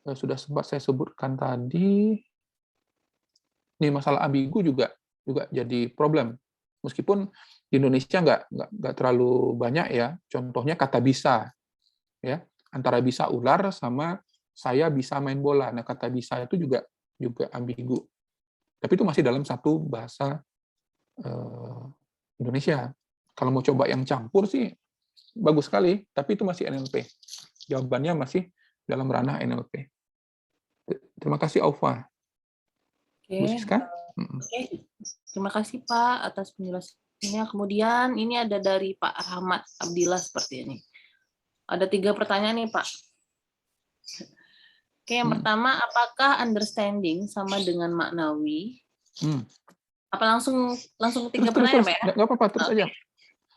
sudah sempat saya sebutkan tadi. Ini masalah ambigu juga jadi problem. Meskipun di Indonesia nggak terlalu banyak ya. Contohnya kata bisa, ya, antara bisa ular sama saya bisa main bola. Nah, kata bisa itu juga ambigu. Tapi itu masih dalam satu bahasa Indonesia. Kalau mau coba yang campur sih bagus sekali, tapi itu masih NLP. Jawabannya masih dalam ranah NLP. Terima kasih, Aufa. Bu Siska? Oke. Terima kasih Pak atas penjelasannya. Kemudian ini ada dari Pak Rahmat Abdillah seperti ini. Ada 3 pertanyaan nih Pak. Oke, yang pertama, apakah understanding sama dengan maknawi? Apa langsung 3 pertanyaan Pak ya? Nggak apa-apa, terus aja.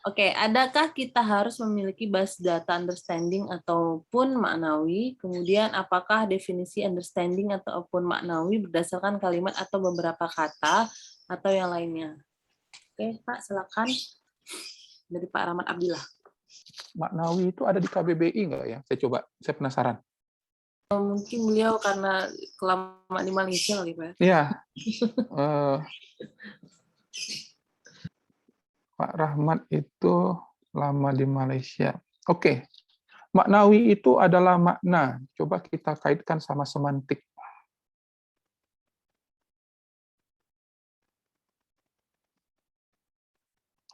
Oke, adakah kita harus memiliki base data understanding ataupun maknawi? Kemudian, apakah definisi understanding ataupun maknawi berdasarkan kalimat atau beberapa kata atau yang lainnya? Oke, Pak, silakan. Dari Pak Rahmat Abdillah. Maknawi itu ada di KBBI nggak ya? Saya penasaran. Mungkin beliau karena kelamaan di Malaysia kali, Pak. Iya. Pak Rahmat itu lama di Malaysia. Oke. Maknawi itu adalah makna. Coba kita kaitkan sama semantik.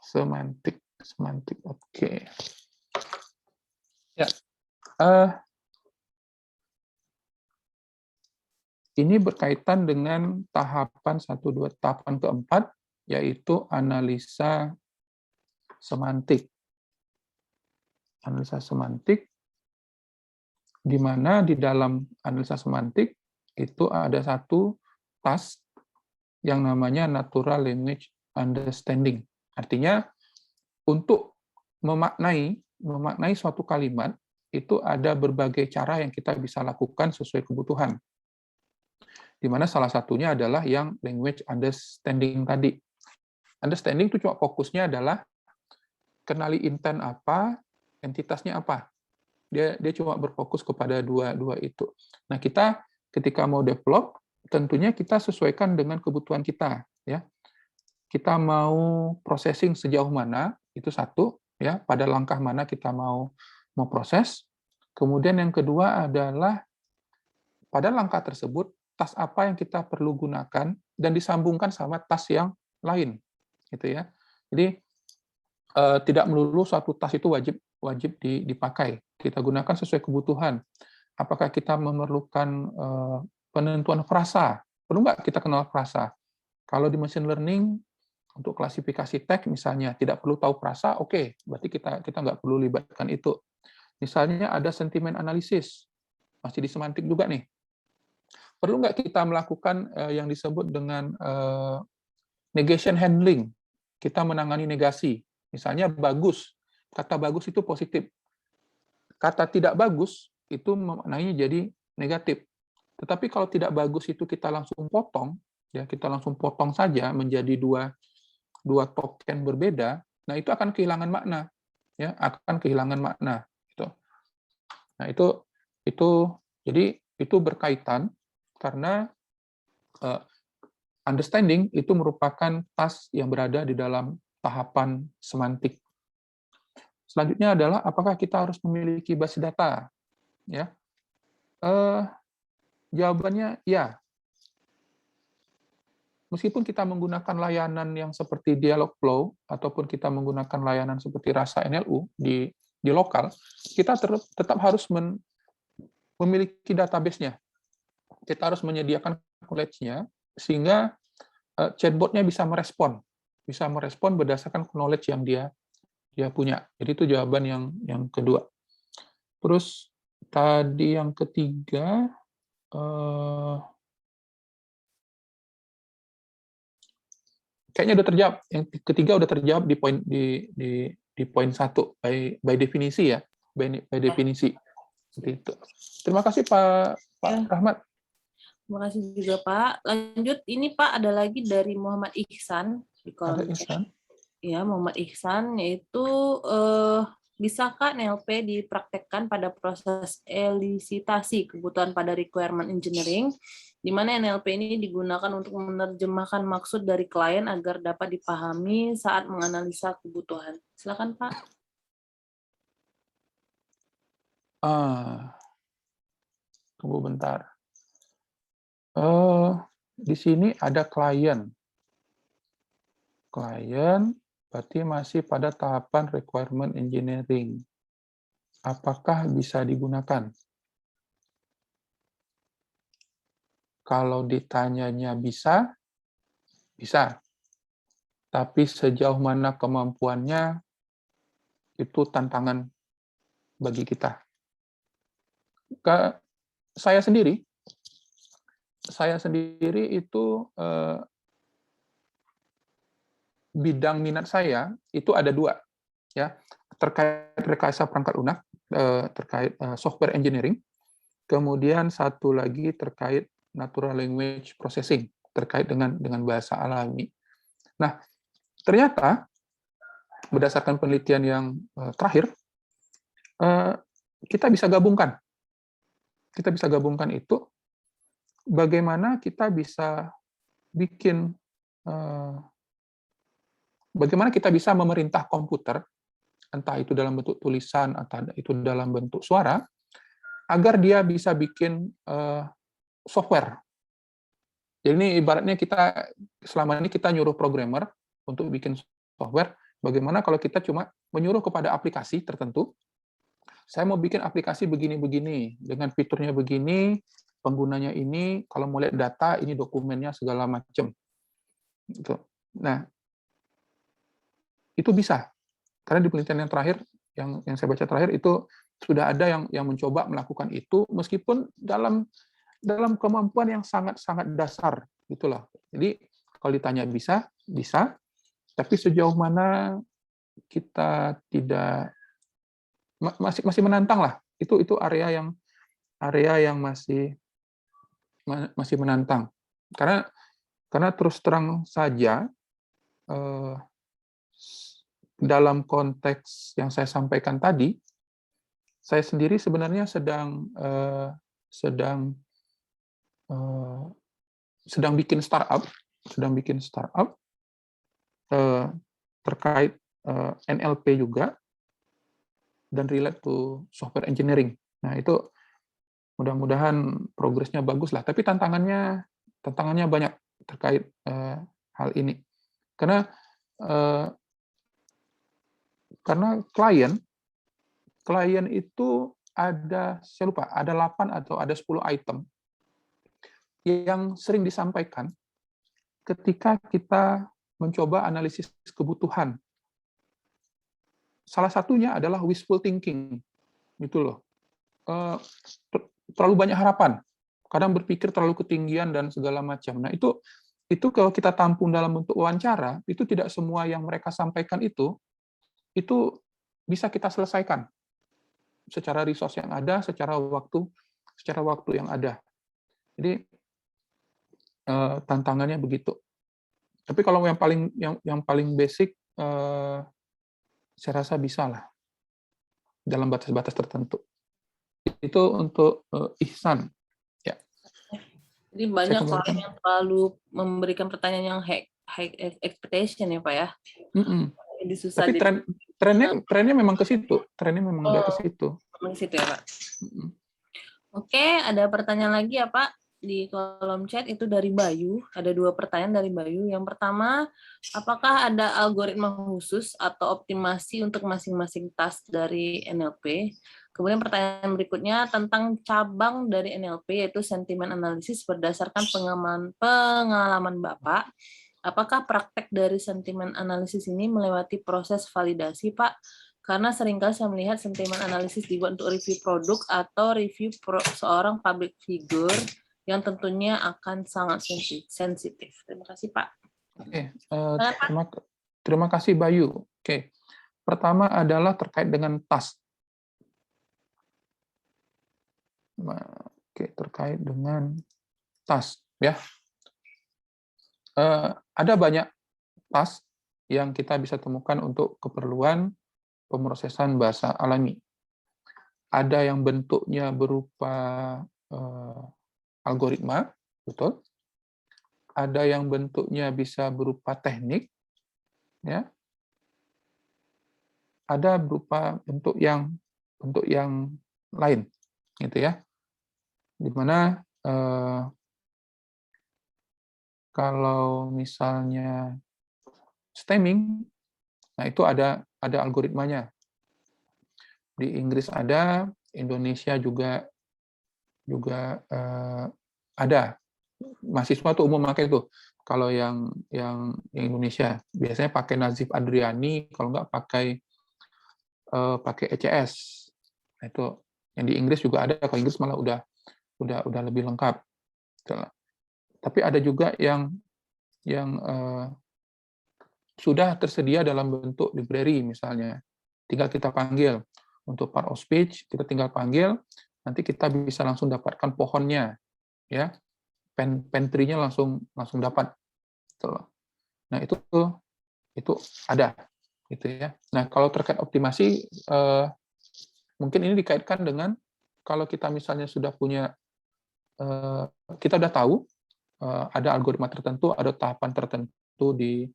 Semantik. Oke. Ya. Ini berkaitan dengan tahapan keempat, yaitu analisa semantik. Analisa semantik, di mana di dalam analisa semantik itu ada satu task yang namanya natural language understanding. Artinya untuk memaknai suatu kalimat itu ada berbagai cara yang kita bisa lakukan sesuai kebutuhan. Di mana salah satunya adalah yang language understanding tadi. Understanding itu cuma fokusnya adalah kenali intent apa, entitasnya apa. Dia cuma berfokus kepada dua itu. Nah, kita ketika mau develop, tentunya kita sesuaikan dengan kebutuhan kita, ya. Kita mau processing sejauh mana, itu satu, ya, pada langkah mana kita mau proses. Kemudian yang kedua adalah pada langkah tersebut tas apa yang kita perlu gunakan dan disambungkan sama tas yang lain, gitu ya. Jadi tidak melulu suatu tas itu wajib dipakai. Kita gunakan sesuai kebutuhan. Apakah kita memerlukan penentuan frasa? Perlu nggak kita kenal frasa? Kalau di machine learning untuk klasifikasi teks misalnya tidak perlu tahu frasa, oke, berarti kita nggak perlu libatkan itu. Misalnya ada sentimen analisis, masih di semantik juga nih. Perlu nggak kita melakukan yang disebut dengan negation handling? Kita menangani negasi. Misalnya bagus, kata bagus itu positif. Kata tidak bagus itu memaknainya jadi negatif. Tetapi kalau tidak bagus itu kita langsung potong, ya kita langsung potong saja menjadi dua token berbeda, nah itu akan kehilangan makna, ya akan kehilangan makna. Gitu. Nah jadi itu berkaitan karena understanding itu merupakan task yang berada di dalam tahapan semantik. Selanjutnya adalah apakah kita harus memiliki basis data? Ya, jawabannya ya. Meskipun kita menggunakan layanan yang seperti Dialogflow ataupun kita menggunakan layanan seperti Rasa NLU di lokal, kita tetap harus memiliki database-nya. Kita harus menyediakan knowledge-nya sehingga chatbot-nya bisa merespon berdasarkan knowledge yang dia punya. Jadi itu jawaban yang kedua. Terus tadi yang ketiga, kayaknya udah terjawab. Yang ketiga udah terjawab di poin 1 by definisi ya, by definisi. Seperti itu. Terima kasih Pak Rahmat. Terima kasih juga Pak. Lanjut, ini Pak ada lagi dari Muhammad Ihsan di kolom chat. Ya, Muhammad Ihsan, yaitu bisakah NLP dipraktekkan pada proses elisitasi kebutuhan pada requirement engineering, di mana NLP ini digunakan untuk menerjemahkan maksud dari klien agar dapat dipahami saat menganalisa kebutuhan. Silakan Pak. Tunggu bentar. Di sini ada klien. Klien berarti masih pada tahapan requirement engineering. Apakah bisa digunakan? Kalau ditanyanya bisa. Tapi sejauh mana kemampuannya, itu tantangan bagi kita. Saya sendiri itu bidang minat saya itu ada 2, ya, terkait rekayasa perangkat lunak, terkait software engineering, kemudian satu lagi terkait natural language processing, terkait dengan bahasa alami. Nah, ternyata berdasarkan penelitian yang terakhir, kita bisa gabungkan itu. Bagaimana kita bisa bagaimana kita bisa memerintah komputer, entah itu dalam bentuk tulisan atau itu dalam bentuk suara, agar dia bisa bikin software. Jadi ini ibaratnya selama ini kita nyuruh programmer untuk bikin software. Bagaimana kalau kita cuma menyuruh kepada aplikasi tertentu, saya mau bikin aplikasi begini-begini, dengan fiturnya begini, penggunanya ini, kalau mau lihat data, ini dokumennya segala macam. Nah, itu bisa. Karena di penelitian yang terakhir, yang saya baca terakhir, itu sudah ada yang mencoba melakukan itu, meskipun dalam kemampuan yang sangat-sangat dasar. Gitulah. Jadi, kalau ditanya bisa, tapi sejauh mana kita tidak, masih menantang lah. Itu area yang masih menantang. Karena terus terang saja, dalam konteks yang saya sampaikan tadi, saya sendiri sebenarnya sedang bikin startup terkait NLP juga, dan relate to software engineering. Nah, itu mudah-mudahan progresnya bagus lah. Tapi tantangannya banyak terkait hal ini. Karena klien itu saya lupa, ada 8 atau ada 10 item yang sering disampaikan ketika kita mencoba analisis kebutuhan. Salah satunya adalah wishful thinking, gitu loh. Terlalu banyak harapan, kadang berpikir terlalu ketinggian dan segala macam. Nah, itu kalau kita tampung dalam bentuk wawancara, itu tidak semua yang mereka sampaikan itu bisa kita selesaikan secara resource yang ada, secara waktu yang ada. Jadi tantangannya begitu. Tapi kalau yang paling basic, saya rasa bisa lah dalam batas-batas tertentu. Itu untuk Ihsan. Ya. Jadi banyak klien yang terlalu memberikan pertanyaan yang high expectation ya Pak ya. Jadi susah. Tapi trennya memang ke situ. Trennya memang udah ke situ. Memang ke situ ya Pak. Oke, ada pertanyaan lagi ya Pak di kolom chat, itu dari Bayu. Ada 2 pertanyaan dari Bayu. Yang pertama, apakah ada algoritma khusus atau optimasi untuk masing-masing task dari NLP? Kemudian pertanyaan berikutnya tentang cabang dari NLP, yaitu sentimen analisis berdasarkan pengalaman Bapak. Apakah praktek dari sentimen analisis ini melewati proses validasi, Pak? Karena seringkali saya melihat sentimen analisis dibuat untuk review produk atau review seorang public figure yang tentunya akan sangat sensitif. Terima kasih, Pak. Oke, terima kasih Bayu. Oke, pertama adalah terkait dengan task. Oke, terkait dengan task, ya. Ada banyak task yang kita bisa temukan untuk keperluan pemrosesan bahasa alami. Ada yang bentuknya berupa algoritma, betul. Ada yang bentuknya bisa berupa teknik, ya. Ada berupa bentuk yang lain, gitu ya. Di mana kalau misalnya stemming, nah itu ada algoritmanya. Di Inggris ada, Indonesia juga ada. Mahasiswa tuh umum pakai tuh. Kalau yang Indonesia biasanya pakai Nazif Adriani, kalau nggak pakai ECS. Nah, itu yang di Inggris juga ada. Kalau Inggris malah udah lebih lengkap. Tapi ada juga yang sudah tersedia dalam bentuk library misalnya. Tinggal kita panggil. Untuk part of speech, kita tinggal panggil, nanti kita bisa langsung dapatkan pohonnya, ya. Pantry-nya langsung dapat. Nah, itu ada, gitu ya. Nah, kalau terkait optimasi, mungkin ini dikaitkan dengan kalau kita misalnya sudah punya, kita udah tahu ada algoritma tertentu, ada tahapan tertentu di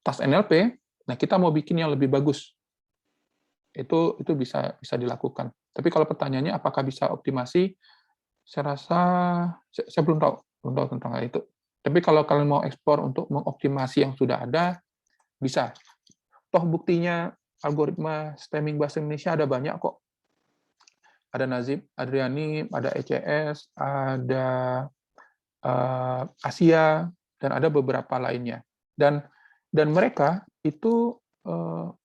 task NLP. Nah, kita mau bikin yang lebih bagus. Itu bisa dilakukan. Tapi kalau pertanyaannya apakah bisa optimasi, saya rasa saya belum tahu tentang hal itu. Tapi kalau kalian mau ekspor untuk mengoptimasi yang sudah ada, bisa. Toh buktinya algoritma stemming bahasa Indonesia ada banyak kok. Ada Nazib Adriani, ada ECS, ada Asia, dan ada beberapa lainnya. Dan mereka itu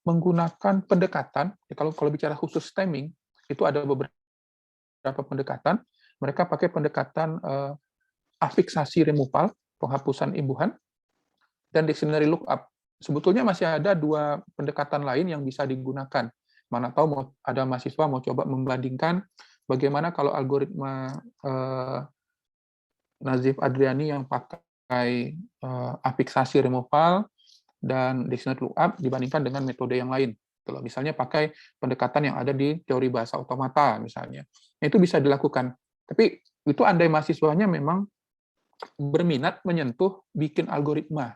menggunakan pendekatan, kalau bicara khusus stemming, itu ada beberapa pendekatan. Mereka pakai pendekatan afiksasi removal, penghapusan imbuhan, dan dictionary lookup. Sebetulnya masih ada 2 pendekatan lain yang bisa digunakan. Mana tahu ada mahasiswa mau coba membandingkan bagaimana kalau algoritma Nazif Adriani yang pakai afiksasi removal dan dictionary lookup dibandingkan dengan metode yang lain. Kalau misalnya pakai pendekatan yang ada di teori bahasa otomata misalnya. Nah, itu bisa dilakukan. Tapi itu andai mahasiswanya memang berminat menyentuh bikin algoritma.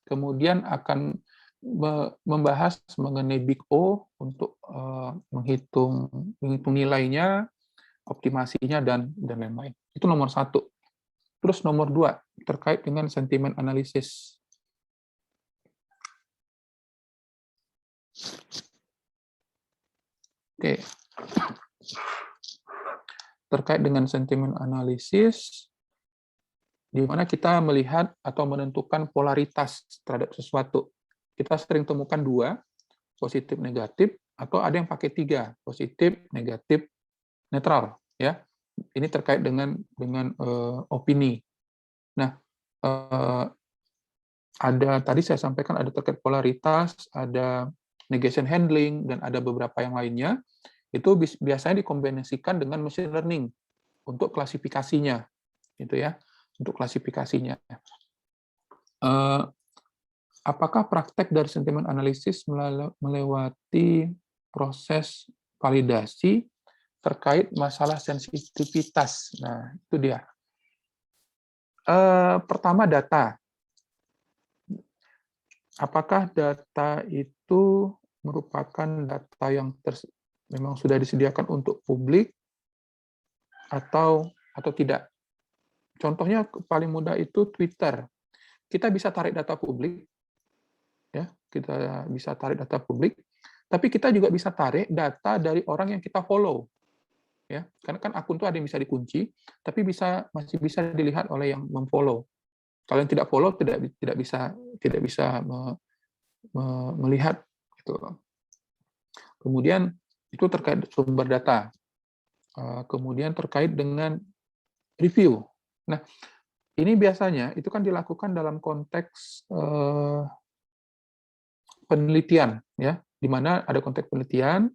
Kemudian akan membahas mengenai Big O untuk menghitung nilainya, optimasinya, dan lain-lain. Itu nomor 1. Terus nomor 2, terkait dengan sentimen analisis. Oke. Terkait dengan sentimen analisis, di mana kita melihat atau menentukan polaritas terhadap sesuatu. Kita sering temukan 2, positif, negatif, atau ada yang pakai 3, positif, negatif, netral. Ya, ini terkait dengan opini. Nah, ada tadi saya sampaikan ada terkait polaritas, ada negation handling, dan ada beberapa yang lainnya. Itu biasanya dikombinasikan dengan machine learning untuk klasifikasinya, gitu ya. Untuk klasifikasinya. Apakah praktek dari sentimen analisis melewati proses validasi terkait masalah sensitivitas? Nah, itu dia. Pertama, data. Apakah data itu merupakan data yang memang sudah disediakan untuk publik atau tidak? Contohnya paling mudah itu Twitter. Kita bisa tarik data publik, ya, kita bisa tarik data publik, Tapi kita juga bisa tarik data dari orang yang kita follow. Ya, karena kan akun itu ada yang bisa dikunci, tapi masih bisa dilihat oleh yang memfollow. Kalau yang tidak follow tidak bisa melihat gitu. Kemudian itu terkait sumber data. Kemudian terkait dengan review. Nah, ini biasanya itu kan dilakukan dalam konteks penelitian, ya, di mana ada konteks penelitian,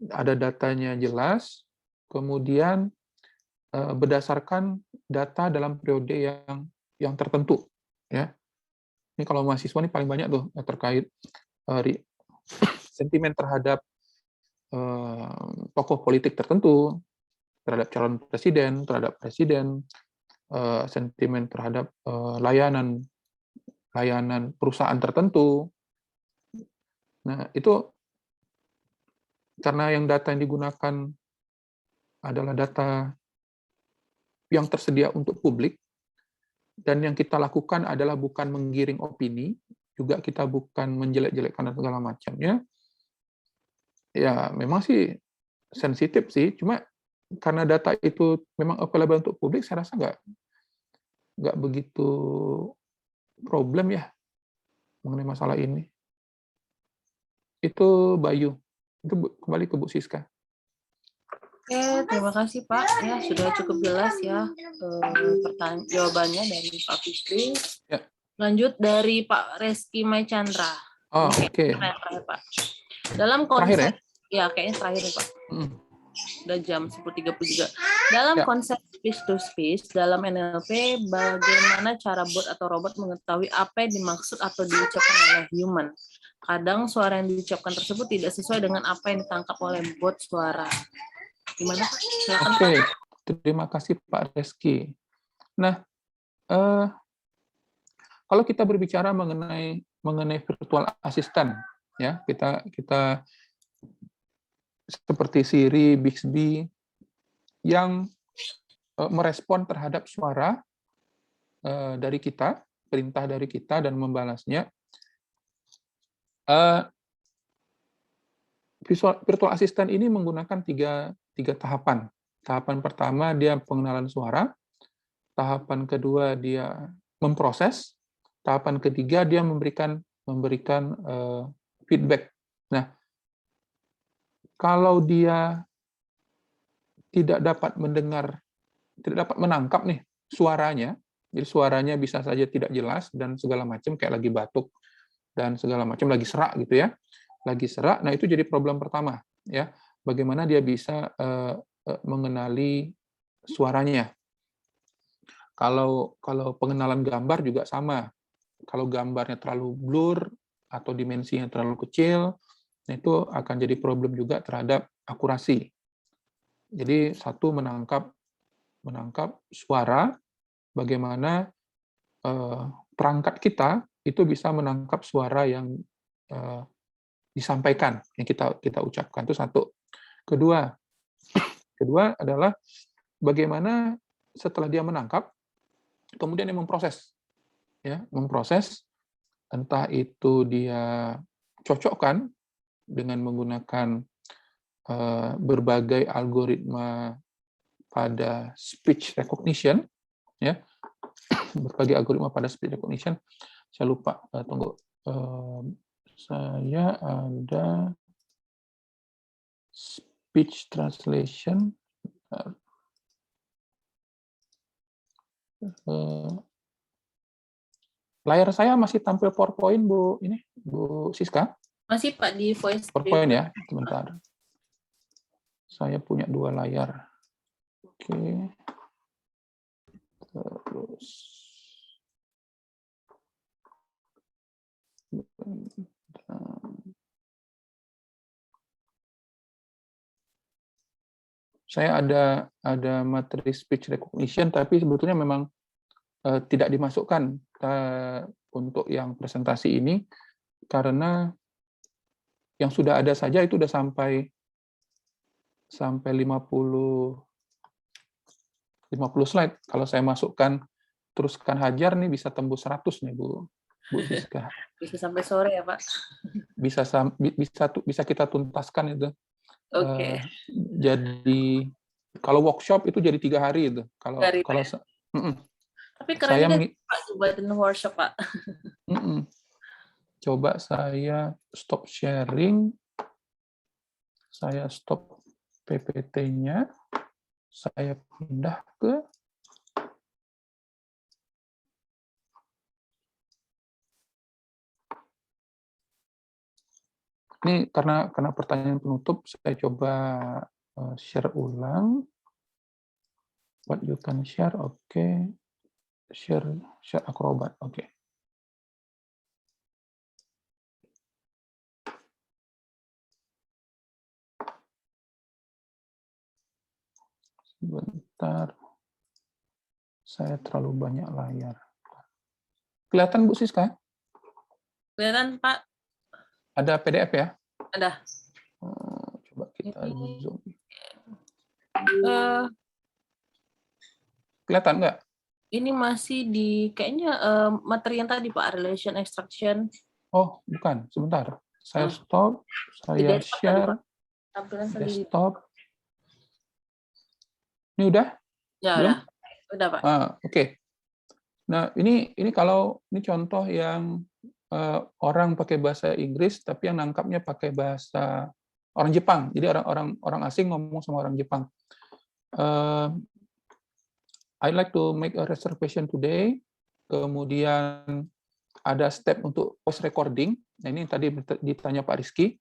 ada datanya jelas, kemudian berdasarkan data dalam periode yang tertentu, ya. Ini kalau mahasiswa ini paling banyak tuh terkait sentimen terhadap tokoh politik tertentu, terhadap calon presiden, sentimen terhadap layanan perusahaan tertentu. Nah, itu karena yang data yang digunakan adalah data yang tersedia untuk publik, dan yang kita lakukan adalah bukan menggiring opini, juga kita bukan menjelek-jelekkan dan segala macamnya. Ya, memang sih sensitif sih, cuma karena data itu memang available untuk publik, saya rasa nggak begitu problem ya mengenai masalah ini. Itu Bayu. Itu kembali ke Bu Siska. Oke, terima kasih Pak. Ya, sudah cukup jelas ya jawabannya dari Pak Fikri. Ya. Lanjut dari Pak Reski Mai Chandra. Oh, oke. Terakhir, Pak. Dalam Terakhir konsep, ya? Kayaknya terakhir nih Pak. Udah jam 10.30 juga. Dalam Ya. konsep speech to speech, dalam NLP, bagaimana cara bot atau robot mengetahui apa yang dimaksud atau diucapkan oleh human? Kadang suara yang diucapkan tersebut tidak sesuai dengan apa yang ditangkap oleh bot suara. Gimana Pak? Silakan, Oke, Pak. terima kasih Pak Reski. Nah, kalau kita berbicara mengenai virtual assistant, ya, kita seperti Siri, Bixby yang merespon terhadap suara dari kita, perintah dari kita dan membalasnya. Virtual assistant ini menggunakan tiga tahapan. Tahapan pertama dia pengenalan suara, tahapan kedua dia memproses, tahapan ketiga dia memberikan feedback. Nah, kalau dia tidak dapat menangkap nih suaranya, jadi suaranya bisa saja tidak jelas dan segala macam, kayak lagi batuk dan segala macam, lagi serak gitu ya, lagi serak. Nah, itu jadi problem pertama ya, bagaimana dia bisa mengenali suaranya. Kalau pengenalan gambar juga sama. Kalau gambarnya terlalu blur atau dimensinya terlalu kecil, nah itu akan jadi problem juga terhadap akurasi. Jadi satu menangkap suara, bagaimana perangkat kita itu bisa menangkap suara yang disampaikan, yang kita ucapkan, itu satu. Kedua adalah bagaimana setelah dia menangkap, kemudian dia memproses, entah itu dia cocokkan dengan menggunakan berbagai algoritma pada speech recognition, ya, berbagai algoritma pada speech recognition. Saya lupa, tunggu, saya ada speech translation. Layar saya masih tampil PowerPoint, Bu Siska? Masih Pak di voice PowerPoint ya, sebentar. Saya punya 2 layar. Oke. Terus. Saya ada materi speech recognition, tapi sebetulnya memang tidak dimasukkan untuk yang presentasi ini, karena yang sudah ada saja itu sudah sampai 50 slide. Kalau saya masukkan teruskan hajar nih bisa tembus 100 nih Bu Siska. Bisa sampai sore ya Pak. bisa kita tuntaskan itu. Oke. Jadi kalau workshop itu jadi 3 hari itu. Kalau Dari kalau Tapi keren saya juga Pak buatin workshop Pak. Coba saya stop sharing, saya stop PPT-nya, saya pindah ke ini karena pertanyaan penutup, saya coba share ulang. What you can share, oke. Share Acrobat, oke. Sebentar, saya terlalu banyak layar. Kelihatan Bu Siska? Kelihatan Pak? Ada PDF ya? Ada. Coba kita zoom. Kelihatan nggak? Ini masih di kayaknya materi yang tadi Pak, relation extraction. Oh, bukan. Sebentar. Saya stop, saya share, desktop. Ini udah? Ya, belum? Udah Pak. Oke. Nah, ini kalau ini contoh yang orang pakai bahasa Inggris, tapi yang nangkapnya pakai bahasa orang Jepang. Jadi orang asing ngomong sama orang Jepang. I'd like to make a reservation today. Kemudian ada step untuk post recording. Nah, ini tadi ditanya Pak Rizky,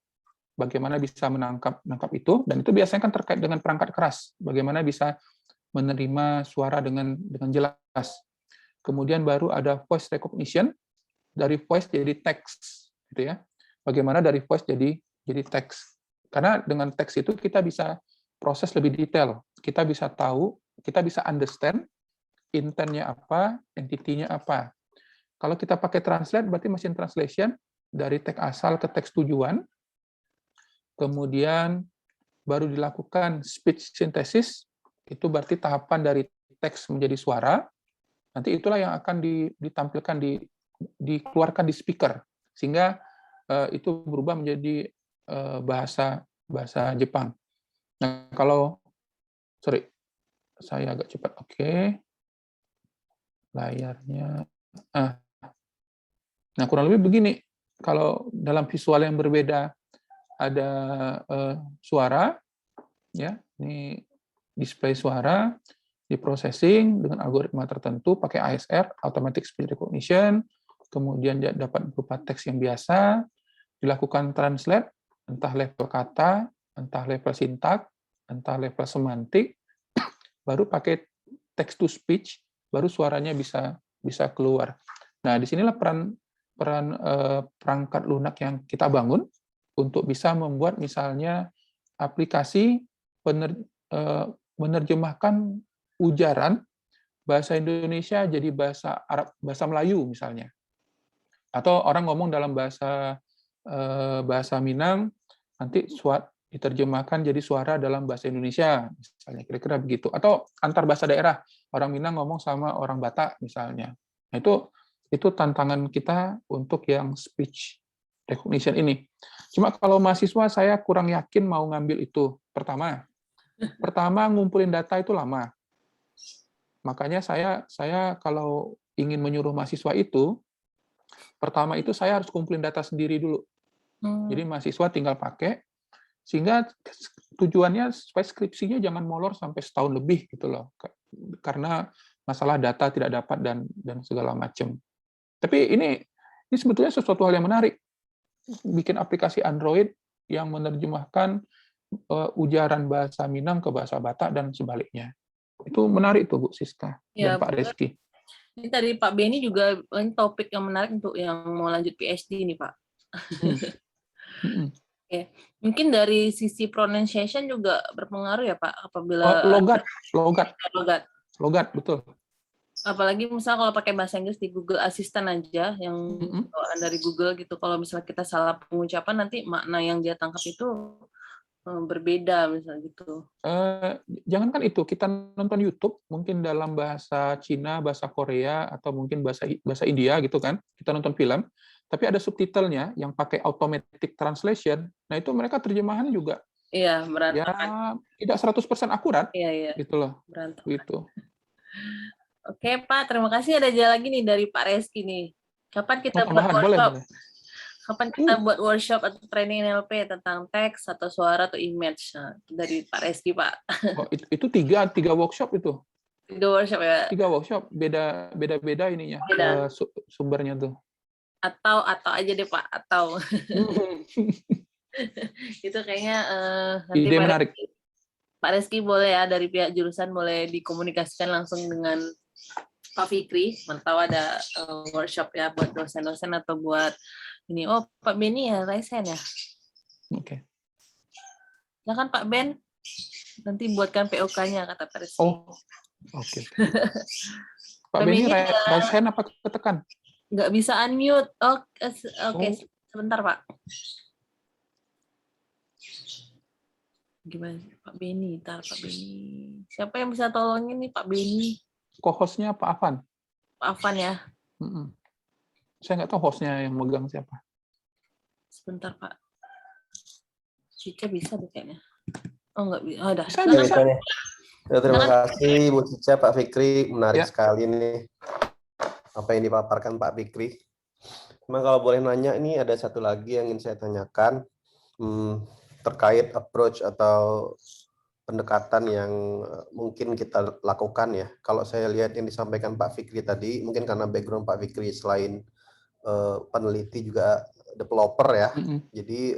bagaimana bisa menangkap itu, dan itu biasanya kan terkait dengan perangkat keras, bagaimana bisa menerima suara dengan jelas. Kemudian baru ada voice recognition, dari voice jadi teks, gitu ya. Bagaimana dari voice jadi teks? Karena dengan teks itu kita bisa proses lebih detail, kita bisa tahu, kita bisa understand intentnya apa, entity-nya apa. Kalau kita pakai translate, berarti machine translation dari teks asal ke teks tujuan, kemudian baru dilakukan speech synthesis, itu berarti tahapan dari teks menjadi suara, nanti itulah yang akan ditampilkan, dikeluarkan di speaker, sehingga itu berubah menjadi bahasa Jepang. Nah, sorry, saya agak cepat, oke. Layarnya, nah kurang lebih begini, kalau dalam visual yang berbeda ada suara, ya, ini display suara, di processing dengan algoritma tertentu pakai ASR, Automatic Speech Recognition, kemudian dapat berupa teks yang biasa, dilakukan translate, entah level kata, entah level sintak, entah level semantik, baru pakai text to speech, baru suaranya bisa keluar. Nah, disinilah peran perangkat lunak yang kita bangun untuk bisa membuat misalnya aplikasi menerjemahkan ujaran bahasa Indonesia jadi bahasa Arab, bahasa Melayu misalnya. Atau orang ngomong dalam bahasa Minang, nanti diterjemahkan jadi suara dalam bahasa Indonesia, misalnya, kira-kira begitu. Atau antar bahasa daerah, orang Minang ngomong sama orang Batak misalnya. Nah, itu tantangan kita untuk yang speech recognition ini. Cuma kalau mahasiswa saya kurang yakin mau ngambil itu. Pertama ngumpulin data itu lama. Makanya saya kalau ingin menyuruh mahasiswa itu, pertama itu saya harus kumpulin data sendiri dulu. Jadi mahasiswa tinggal pakai, sehingga tujuannya supaya skripsinya jangan molor sampai setahun lebih gitu loh. Karena masalah data tidak dapat dan segala macam. Tapi ini sebetulnya sesuatu hal yang menarik. Bikin aplikasi Android yang menerjemahkan ujaran bahasa Minang ke bahasa Batak dan sebaliknya. Itu menarik tuh Bu Siska dan Pak Rizky. Ini tadi Pak Beni juga ini topik yang menarik untuk yang mau lanjut PhD nih Pak. Oke. Mungkin dari sisi pronunciation juga berpengaruh ya Pak apabila logat betul. Apalagi misalnya kalau pakai bahasa Inggris di Google Assistant aja yang bawaan dari Google gitu, kalau misalnya kita salah pengucapan nanti makna yang dia tangkap itu berbeda misalnya gitu. Jangankan itu, kita nonton YouTube mungkin dalam bahasa Cina, bahasa Korea, atau mungkin bahasa India gitu kan, kita nonton film, tapi ada subtitlenya yang pakai automatic translation. Nah, itu mereka terjemahannya juga Iya, ya berantakan. tidak 100% akurat Iya, gitu loh. berantakan. Gitu. Oke, Pak, terima kasih. Ada aja lagi nih dari Pak Reski nih. Kapan kita buat Tambahan boleh, workshop? boleh. Kapan kita buat workshop atau training NLP tentang teks atau suara atau image? Nah, dari Pak Reski, Pak. Oh, itu tiga workshop itu. Tiga workshop ya. 3 workshop, beda ininya, Beda. sumbernya tuh. Atau aja deh, Pak. Atau. Itu kayaknya nanti Ide menarik. Pak Reski boleh ya, dari pihak jurusan boleh dikomunikasikan langsung dengan Pak Fikri. Mantau ada workshop ya buat dosen-dosen atau buat ini. Oh, Pak Beni ya, Raisen ya. Oke. Silakan Pak Ben. Nanti buatkan POK-nya kata Pak Reski. Oh, oke. Pak Beni raise hand apa ketekan? Nggak bisa unmute. Oke. Sebentar, Pak. Gimana Pak Beni? Ntar Pak Beni. Siapa yang bisa tolongin nih Pak Beni? Co-hostnya Pak Afan. Pak Afan ya. Saya nggak tahu hostnya yang megang siapa. Sebentar Pak. Cica bisa deh kayaknya. Oh nggak bisa. Oh, udah. Bisa. Ya, terima kasih Bu Cica, Pak Fikri. Menarik sekali nih apa yang dipaparkan Pak Fikri. Memang kalau boleh nanya, ini ada satu lagi yang ingin saya tanyakan terkait approach atau pendekatan yang mungkin kita lakukan ya. Kalau saya lihat yang disampaikan Pak Fikri tadi, mungkin karena background Pak Fikri selain peneliti juga developer ya. Jadi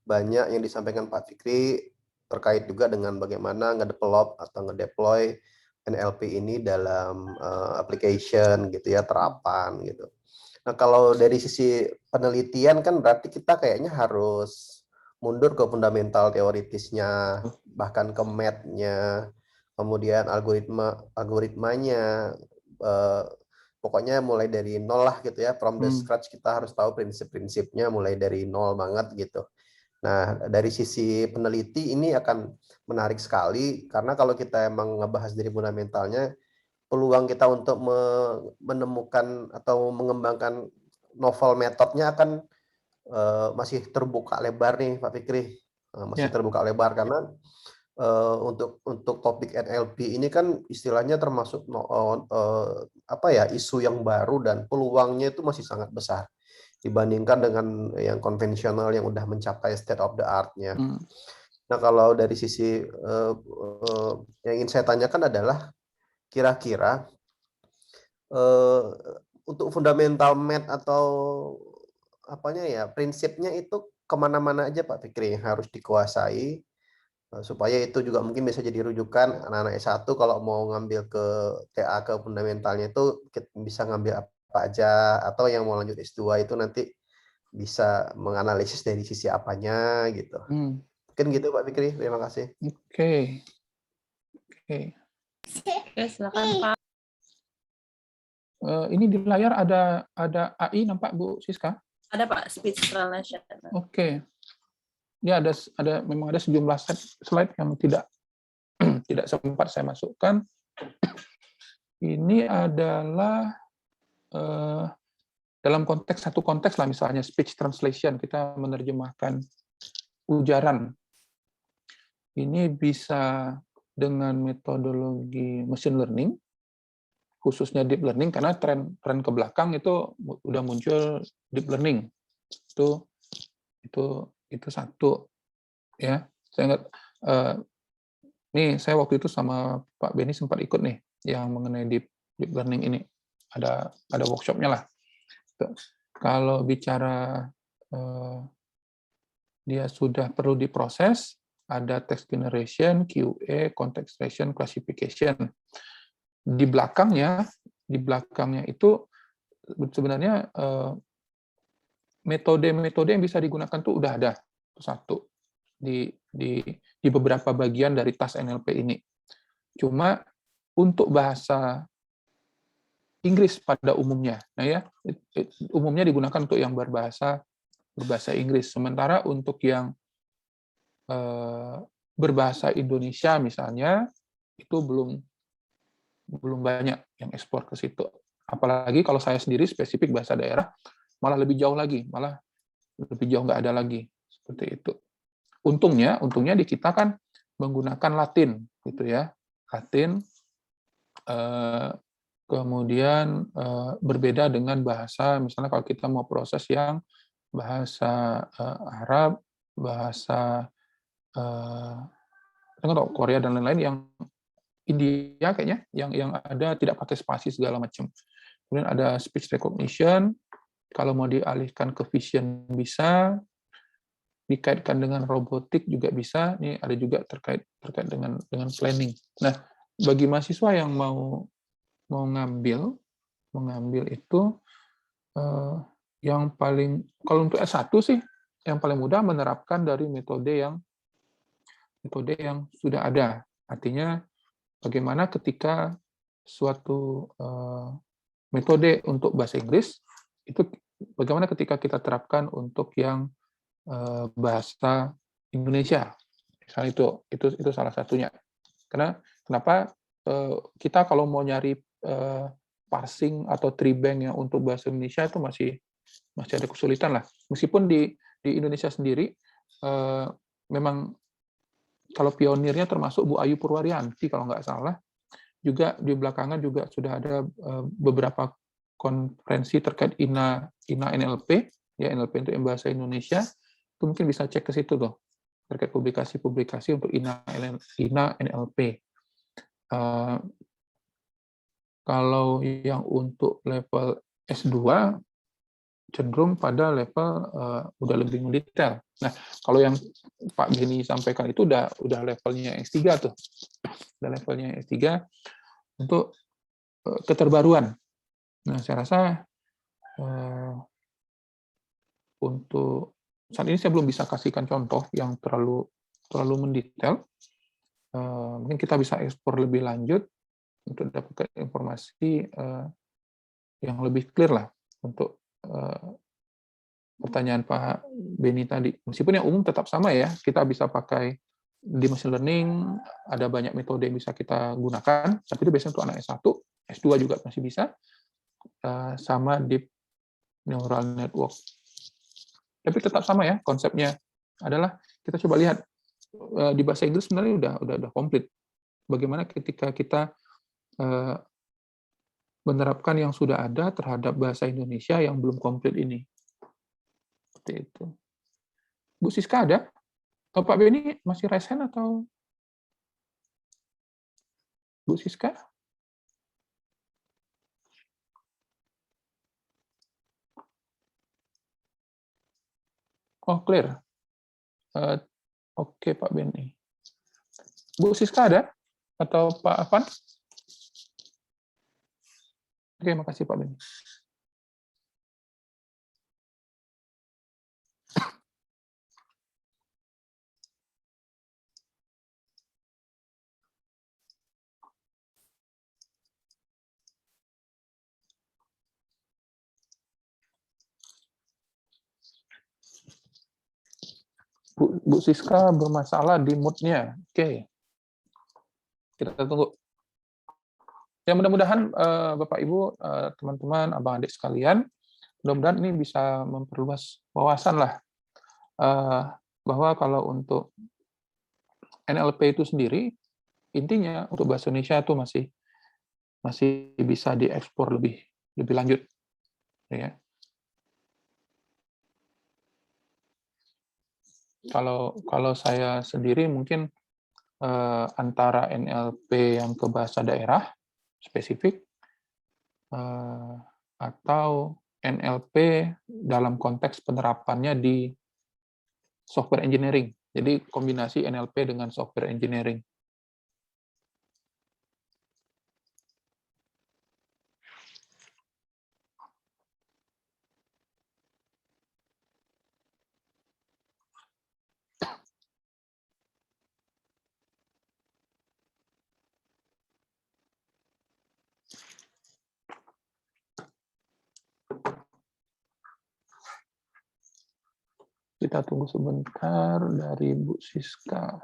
banyak yang disampaikan Pak Fikri terkait juga dengan bagaimana ngedevelop atau ngedeploy NLP ini dalam application gitu ya, terapan gitu. Nah, kalau dari sisi penelitian kan berarti kita kayaknya harus mundur ke fundamental teoritisnya, bahkan ke math-nya, kemudian algoritmanya, pokoknya mulai dari nol lah gitu ya, from the scratch kita harus tahu prinsip-prinsipnya mulai dari nol banget gitu. Nah, dari sisi peneliti ini akan menarik sekali, karena kalau kita emang ngebahas dari fundamentalnya, peluang kita untuk menemukan atau mengembangkan novel metodnya akan masih terbuka lebar nih Pak Fikri, masih terbuka lebar karena untuk topik NLP ini kan istilahnya termasuk isu yang baru dan peluangnya itu masih sangat besar dibandingkan dengan yang konvensional yang udah mencapai state of the art-nya. Nah, kalau dari sisi yang ingin saya tanyakan adalah kira-kira untuk fundamental math atau prinsipnya itu kemana-mana aja Pak Fikri yang harus dikuasai supaya itu juga mungkin bisa jadi rujukan anak-anak S1 kalau mau ngambil ke TA ke fundamentalnya itu bisa ngambil apa aja, atau yang mau lanjut S2 itu nanti bisa menganalisis dari sisi apanya gitu. Mungkin gitu Pak Fikri, terima kasih. Oke, silakan Pak. Ini di layar ada AI nampak Bu Siska? Ada Pak, speech translation. Oke. Ya memang ada sejumlah slide yang tidak sempat saya masukkan. Ini adalah dalam satu konteks lah, misalnya speech translation, kita menerjemahkan ujaran. Ini bisa dengan metodologi machine learning, khususnya deep learning, karena tren ke belakang itu udah muncul deep learning. Itu satu ya. Saya ingat saya waktu itu sama Pak Beni sempat ikut nih yang mengenai deep learning ini, ada workshopnya lah. Kalau bicara dia sudah perlu diproses, ada text generation, QA, context generation, classification. Di belakangnya itu sebenarnya metode-metode yang bisa digunakan tuh udah ada satu di beberapa bagian dari tas NLP ini. Cuma untuk bahasa Inggris pada umumnya, umumnya digunakan untuk yang berbahasa Inggris. Sementara untuk yang berbahasa Indonesia misalnya itu belum banyak yang ekspor ke situ. Apalagi kalau saya sendiri spesifik bahasa daerah, malah lebih jauh lagi, malah lebih jauh nggak ada lagi seperti itu. Untungnya di kita kan menggunakan Latin gitu ya, Latin. Kemudian berbeda dengan bahasa, misalnya kalau kita mau proses yang bahasa Arab, bahasa Korea dan lain-lain, yang India kayaknya yang ada tidak pakai spasi segala macam. Kemudian ada speech recognition, kalau mau dialihkan ke vision bisa, dikaitkan dengan robotik juga bisa. Ini ada juga terkait dengan planning. Nah, bagi mahasiswa yang mau mengambil itu, yang paling, kalau untuk S1 sih yang paling mudah menerapkan dari metode yang sudah ada. Artinya bagaimana ketika suatu metode untuk bahasa Inggris itu, bagaimana ketika kita terapkan untuk yang bahasa Indonesia. Misalnya itu salah satunya. Karena kenapa kita kalau mau nyari parsing atau tree-bank yang untuk bahasa Indonesia itu masih ada kesulitan lah. Meskipun di Indonesia sendiri memang kalau pionirnya termasuk Bu Ayu Purwarianti kalau nggak salah, juga di belakangan juga sudah ada beberapa konferensi terkait INA NLP, ya NLP untuk bahasa Indonesia, itu mungkin bisa cek ke situ tuh, terkait publikasi-publikasi untuk INA NLP. Kalau yang untuk level S2 cenderung pada level udah lebih mendetail. Nah, kalau yang Pak Beni sampaikan itu udah levelnya S3 tuh. Udah levelnya S3 untuk keterbaruan. Nah, saya rasa untuk saat ini saya belum bisa kasihkan contoh yang terlalu mendetail. Mungkin kita bisa eksplor lebih lanjut untuk dapatkan informasi yang lebih clear lah untuk pertanyaan Pak Beni tadi. Meskipun yang umum tetap sama ya, kita bisa pakai di machine learning, ada banyak metode yang bisa kita gunakan, tapi itu biasanya untuk anak S1, S2 juga masih bisa, sama deep neural network. Tapi tetap sama ya, konsepnya adalah kita coba lihat di bahasa Inggris sebenarnya udah komplit. Bagaimana ketika kita menerapkan yang sudah ada terhadap bahasa Indonesia yang belum komplit ini. Seperti itu. Bu Siska ada? Atau Pak Beni masih raise hand atau Bu Siska? Oh, clear. Oke, Pak Beni. Bu Siska ada? Atau Pak Afan? Oke, makasih Pak Beni. Bu Siska bermasalah di mood-nya. Oke. Kita tunggu. Ya, mudah-mudahan Bapak Ibu, teman-teman, abang adik sekalian, mudah-mudahan ini bisa memperluas wawasan lah, bahwa kalau untuk NLP itu sendiri, intinya untuk bahasa Indonesia itu masih bisa diekspor lebih lanjut, ya. Kalau saya sendiri mungkin antara NLP yang ke bahasa daerah spesifik atau NLP dalam konteks penerapannya di software engineering. Jadi kombinasi NLP dengan software engineering. Kita tunggu sebentar dari Bu Siska.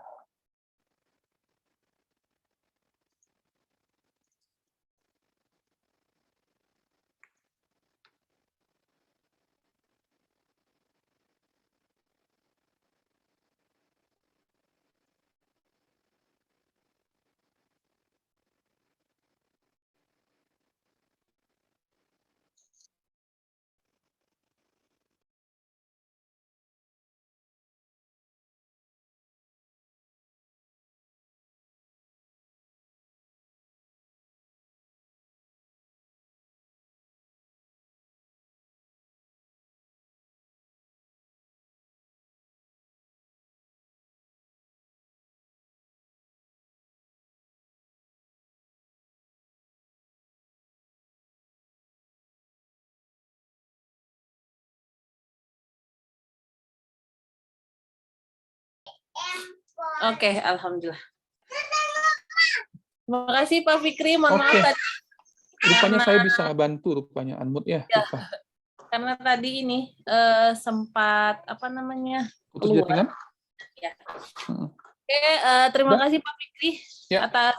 Oke, alhamdulillah. Terima kasih Pak Fikri. Mohon maaf Oke. tadi Rupanya saya bisa bantu rupanya unmute ya. Lupa. karena tadi ini sempat Putus keluar. jaringan? Ya. Hmm. Oke, terima Udah? kasih Pak Fikri Ya. atas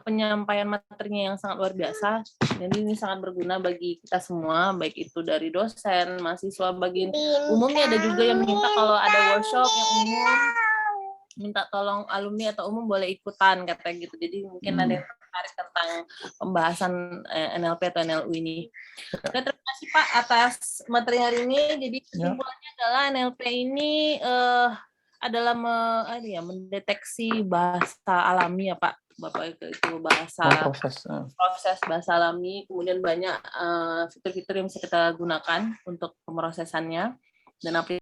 penyampaian materinya yang sangat luar biasa. Dan ini sangat berguna bagi kita semua, baik itu dari dosen, mahasiswa, bagian umumnya ada juga yang minta kalau ada workshop yang umum, minta tolong alumni atau umum boleh ikutan katanya gitu. Jadi mungkin ada yang tertarik tentang pembahasan NLP atau NLU ini. Oke, terima kasih Pak atas materi hari ini. Jadi kesimpulannya adalah NLP ini adalah mendeteksi bahasa alami ya Pak. Bapak itu proses bahasa alami, kemudian banyak fitur-fitur yang bisa kita gunakan untuk pemrosesannya dan aplikasi